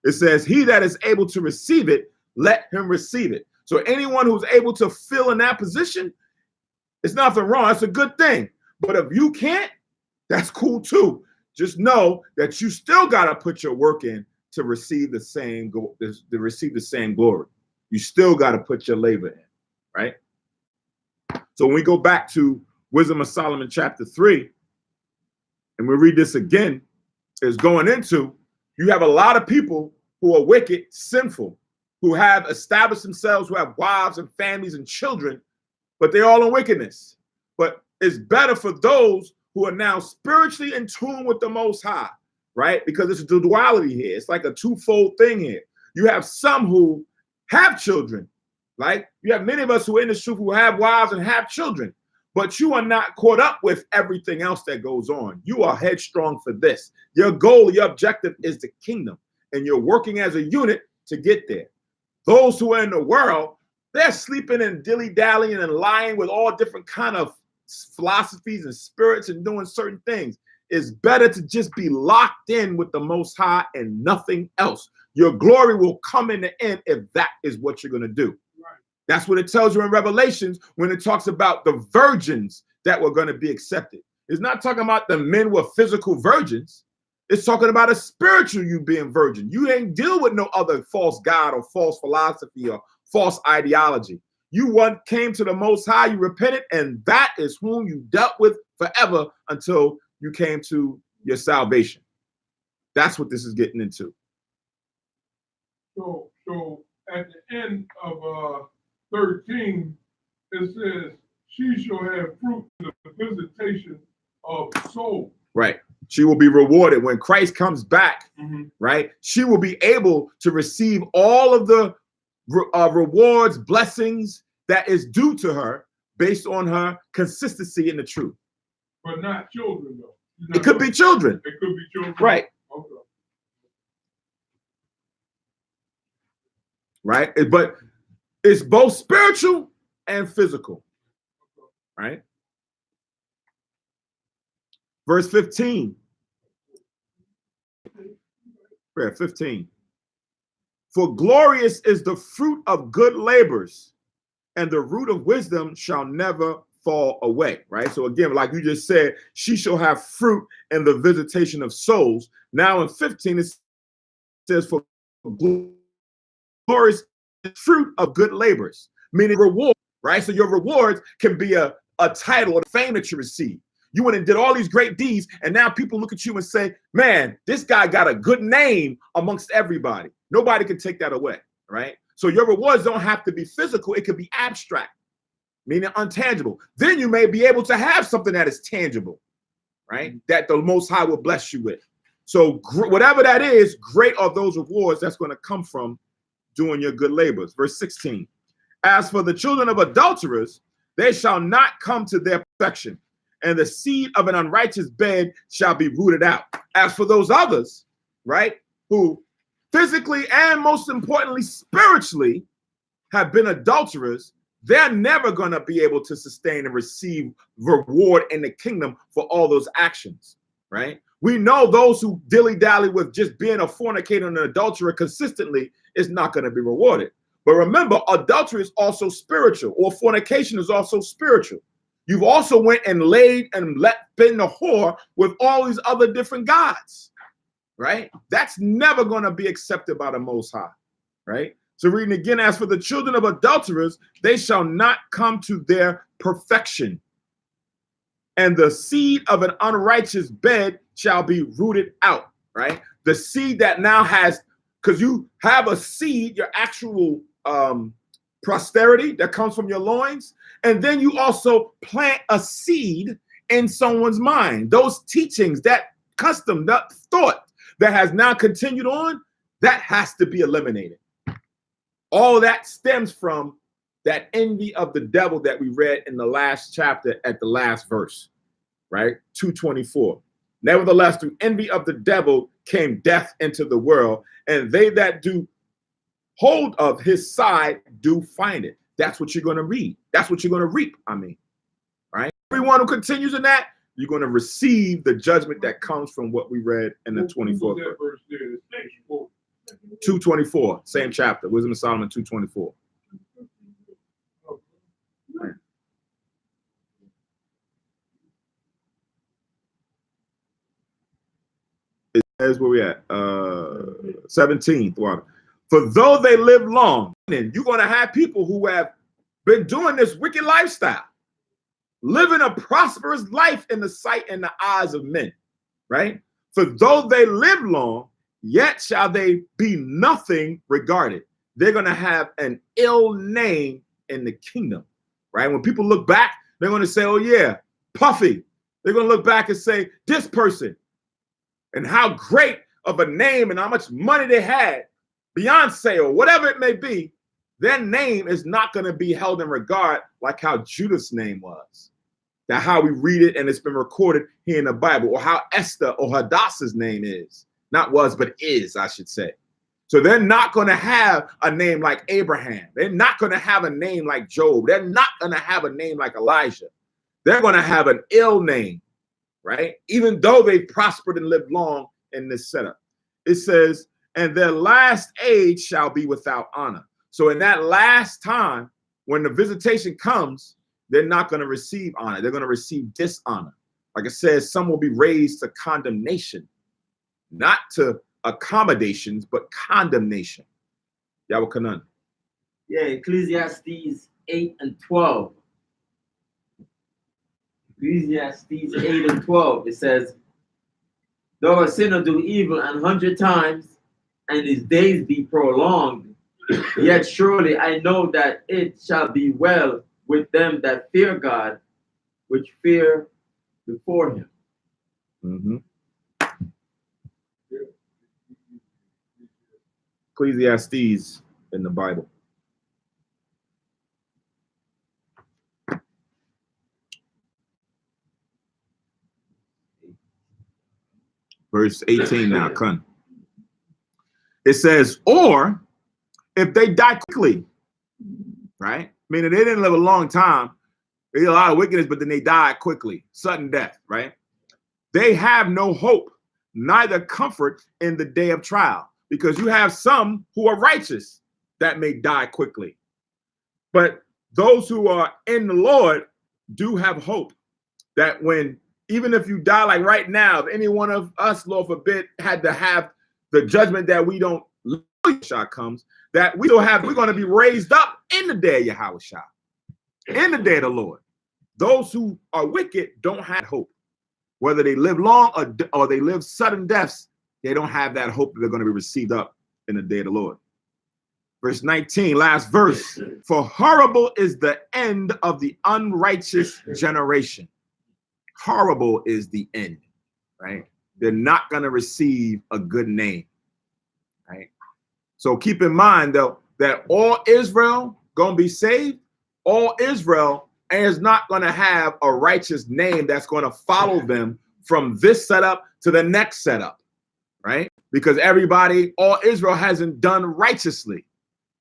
It says, he that is able to receive it, let him receive it. So anyone who's able to fill in that position, it's nothing wrong. That's a good thing. But if you can't, that's cool too. Just know that you still got to put your work in to receive the same glory. You still got to put your labor in, right? So when we go back to Wisdom of Solomon chapter 3, and we read this again, is going into, you have a lot of people who are wicked, sinful, who have established themselves, who have wives and families and children, but they're all in wickedness. But it's better for those who are now spiritually in tune with the Most High, right? Because it's a duality here. It's like a twofold thing here. You have some who have children, right? You have many of us who are in the truth who have wives and have children, but you are not caught up with everything else that goes on. You are headstrong for this. Your goal, your objective is the kingdom, and you're working as a unit to get there. Those who are in the world, they're sleeping and dilly-dallying and lying with all different kind of philosophies and spirits and doing certain things. It's better to just be locked in with the Most High and nothing else. Your glory will come in the end if that is what you're going to do. Right. That's what it tells you in Revelations when it talks about the virgins that were going to be accepted. It's not talking about the men were physical virgins. It's talking about a spiritual you being virgin. You ain't deal with no other false god or false philosophy or false ideology. You came to the Most High, you repented, and that is whom you dealt with forever until you came to your salvation. That's what this is getting into. So at the end of 13, it says, she shall have fruit in the visitation of soul. Right. She will be rewarded when Christ comes back, right? She will be able to receive all of the rewards, blessings that is due to her based on her consistency in the truth. But not children, though. It could be children. It could be children. Right. Okay. Right. But it's both spiritual and physical. Right. Verse 15. Prayer 15. For glorious is the fruit of good labors, and the root of wisdom shall never fall away. Right. So again, like you just said, she shall have fruit in the visitation of souls. Now in 15, it says, for glorious fruit of good labors, meaning reward. Right. So your rewards can be a title or fame that you receive. You went and did all these great deeds, and now people look at you and say, man, this guy got a good name amongst everybody. Nobody can take that away, right? So your rewards don't have to be physical. It could be abstract, meaning untangible. Then you may be able to have something that is tangible, right? That the Most High will bless you with. So whatever that is, great are those rewards that's going to come from doing your good labors. Verse 16, as for the children of adulterers, they shall not come to their perfection, and the seed of an unrighteous bed shall be rooted out. As for those others, right, who physically and most importantly, spiritually have been adulterers, they're never going to be able to sustain and receive reward in the kingdom for all those actions, right? We know those who dilly-dally with just being a fornicator and an adulterer consistently is not going to be rewarded. But remember, adultery is also spiritual, or fornication is also spiritual. You've also went and laid and been the whore with all these other different gods, right? That's never going to be accepted by the Most High, right? So reading again, as for the children of adulterers, they shall not come to their perfection, and the seed of an unrighteous bed shall be rooted out, right? The seed that now has, because you have a seed, your actual posterity that comes from your loins, and then you also plant a seed in someone's mind. Those teachings, that custom, that thought that has now continued on, that has to be eliminated. All that stems from that envy of the devil that we read in the last chapter at the last verse, right? 2:24. Nevertheless, through envy of the devil came death into the world, and they that do hold of his side do find it. That's what you're going to read. That's what you're going to reap. Right? Everyone who continues in that, you're going to receive the judgment that comes from what we read in the 24th verse. 2:24, same chapter, Wisdom of Solomon 2:24. It says where we at? 17th one. For though they live long, and you're going to have people who have been doing this wicked lifestyle, living a prosperous life in the sight and the eyes of men, right? For though they live long, yet shall they be nothing regarded. They're going to have an ill name in the kingdom, right? When people look back, they're going to say, oh yeah, Puffy. They're going to look back and say, this person, and how great of a name and how much money they had, Beyonce or whatever it may be, their name is not going to be held in regard like how Judah's name was. That how we read it and it's been recorded here in the Bible, or how Esther or Hadassah's name is. Not was, but is, I should say. So they're not going to have a name like Abraham. They're not going to have a name like Job. They're not going to have a name like Elijah. They're going to have an ill name, right? Even though they prospered and lived long in this setup. It says, and their last age shall be without honor. So in that last time, when the visitation comes, they're not going to receive honor. They're going to receive dishonor. Like it says, some will be raised to condemnation, not to accommodations, but condemnation. Yahweh Kanan. Yeah, Ecclesiastes 8 and 12. Ecclesiastes 8 and 12, it says, though a sinner do evil 100 times, and his days be prolonged, yet surely I know that it shall be well with them that fear God, which fear before him. Mm-hmm. Ecclesiastes in the Bible. Verse 18 now, Kun. It says, or if they die quickly, right? Meaning they didn't live a long time. They did a lot of wickedness, but then they died quickly. Sudden death, right? They have no hope, neither comfort in the day of trial. Because you have some who are righteous that may die quickly. But those who are in the Lord do have hope that when, even if you die like right now, if any one of us, Lord forbid, had to have the judgment that we don't shot comes, that we will have, we're going to be raised up in the day of Yahweh Shah, in the day of the Lord. Those who are wicked don't have hope. Whether they live long or they live sudden deaths, they don't have that hope that they're going to be received up in the day of the Lord. Verse 19, last verse. For horrible is the end of the unrighteous generation. Horrible is the end, right? They're not going to receive a good name, right? So keep in mind, though, that all Israel going to be saved. All Israel is not going to have a righteous name that's going to follow them from this setup to the next setup, right? Because everybody, all Israel hasn't done righteously.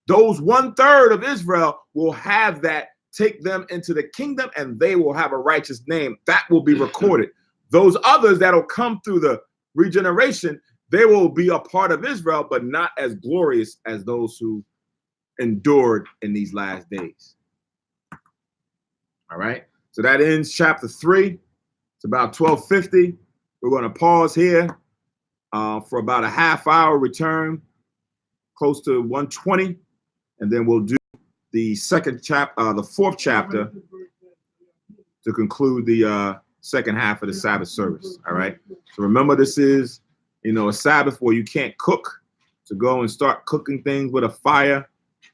Those 1/3 of Israel will have that take them into the kingdom, and they will have a righteous name that will be recorded. Those others that'll come through the regeneration, they will be a part of Israel, but not as glorious as those who endured in these last days. All right, so that ends chapter 3. It's about 12:50. We're going to pause here for about a half hour, return close to 1:20, and then we'll do the the 4th chapter to conclude the second half of the Sabbath service. All right, so remember, this is, a Sabbath where you can't cook. To go and start cooking things with a fire,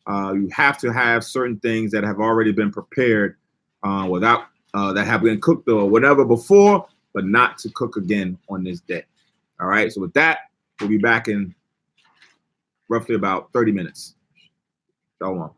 you have to have certain things that have already been prepared without that have been cooked or whatever before, but not to cook again on this day. All right, so with that, we'll be back in roughly about 30 minutes. Shalom.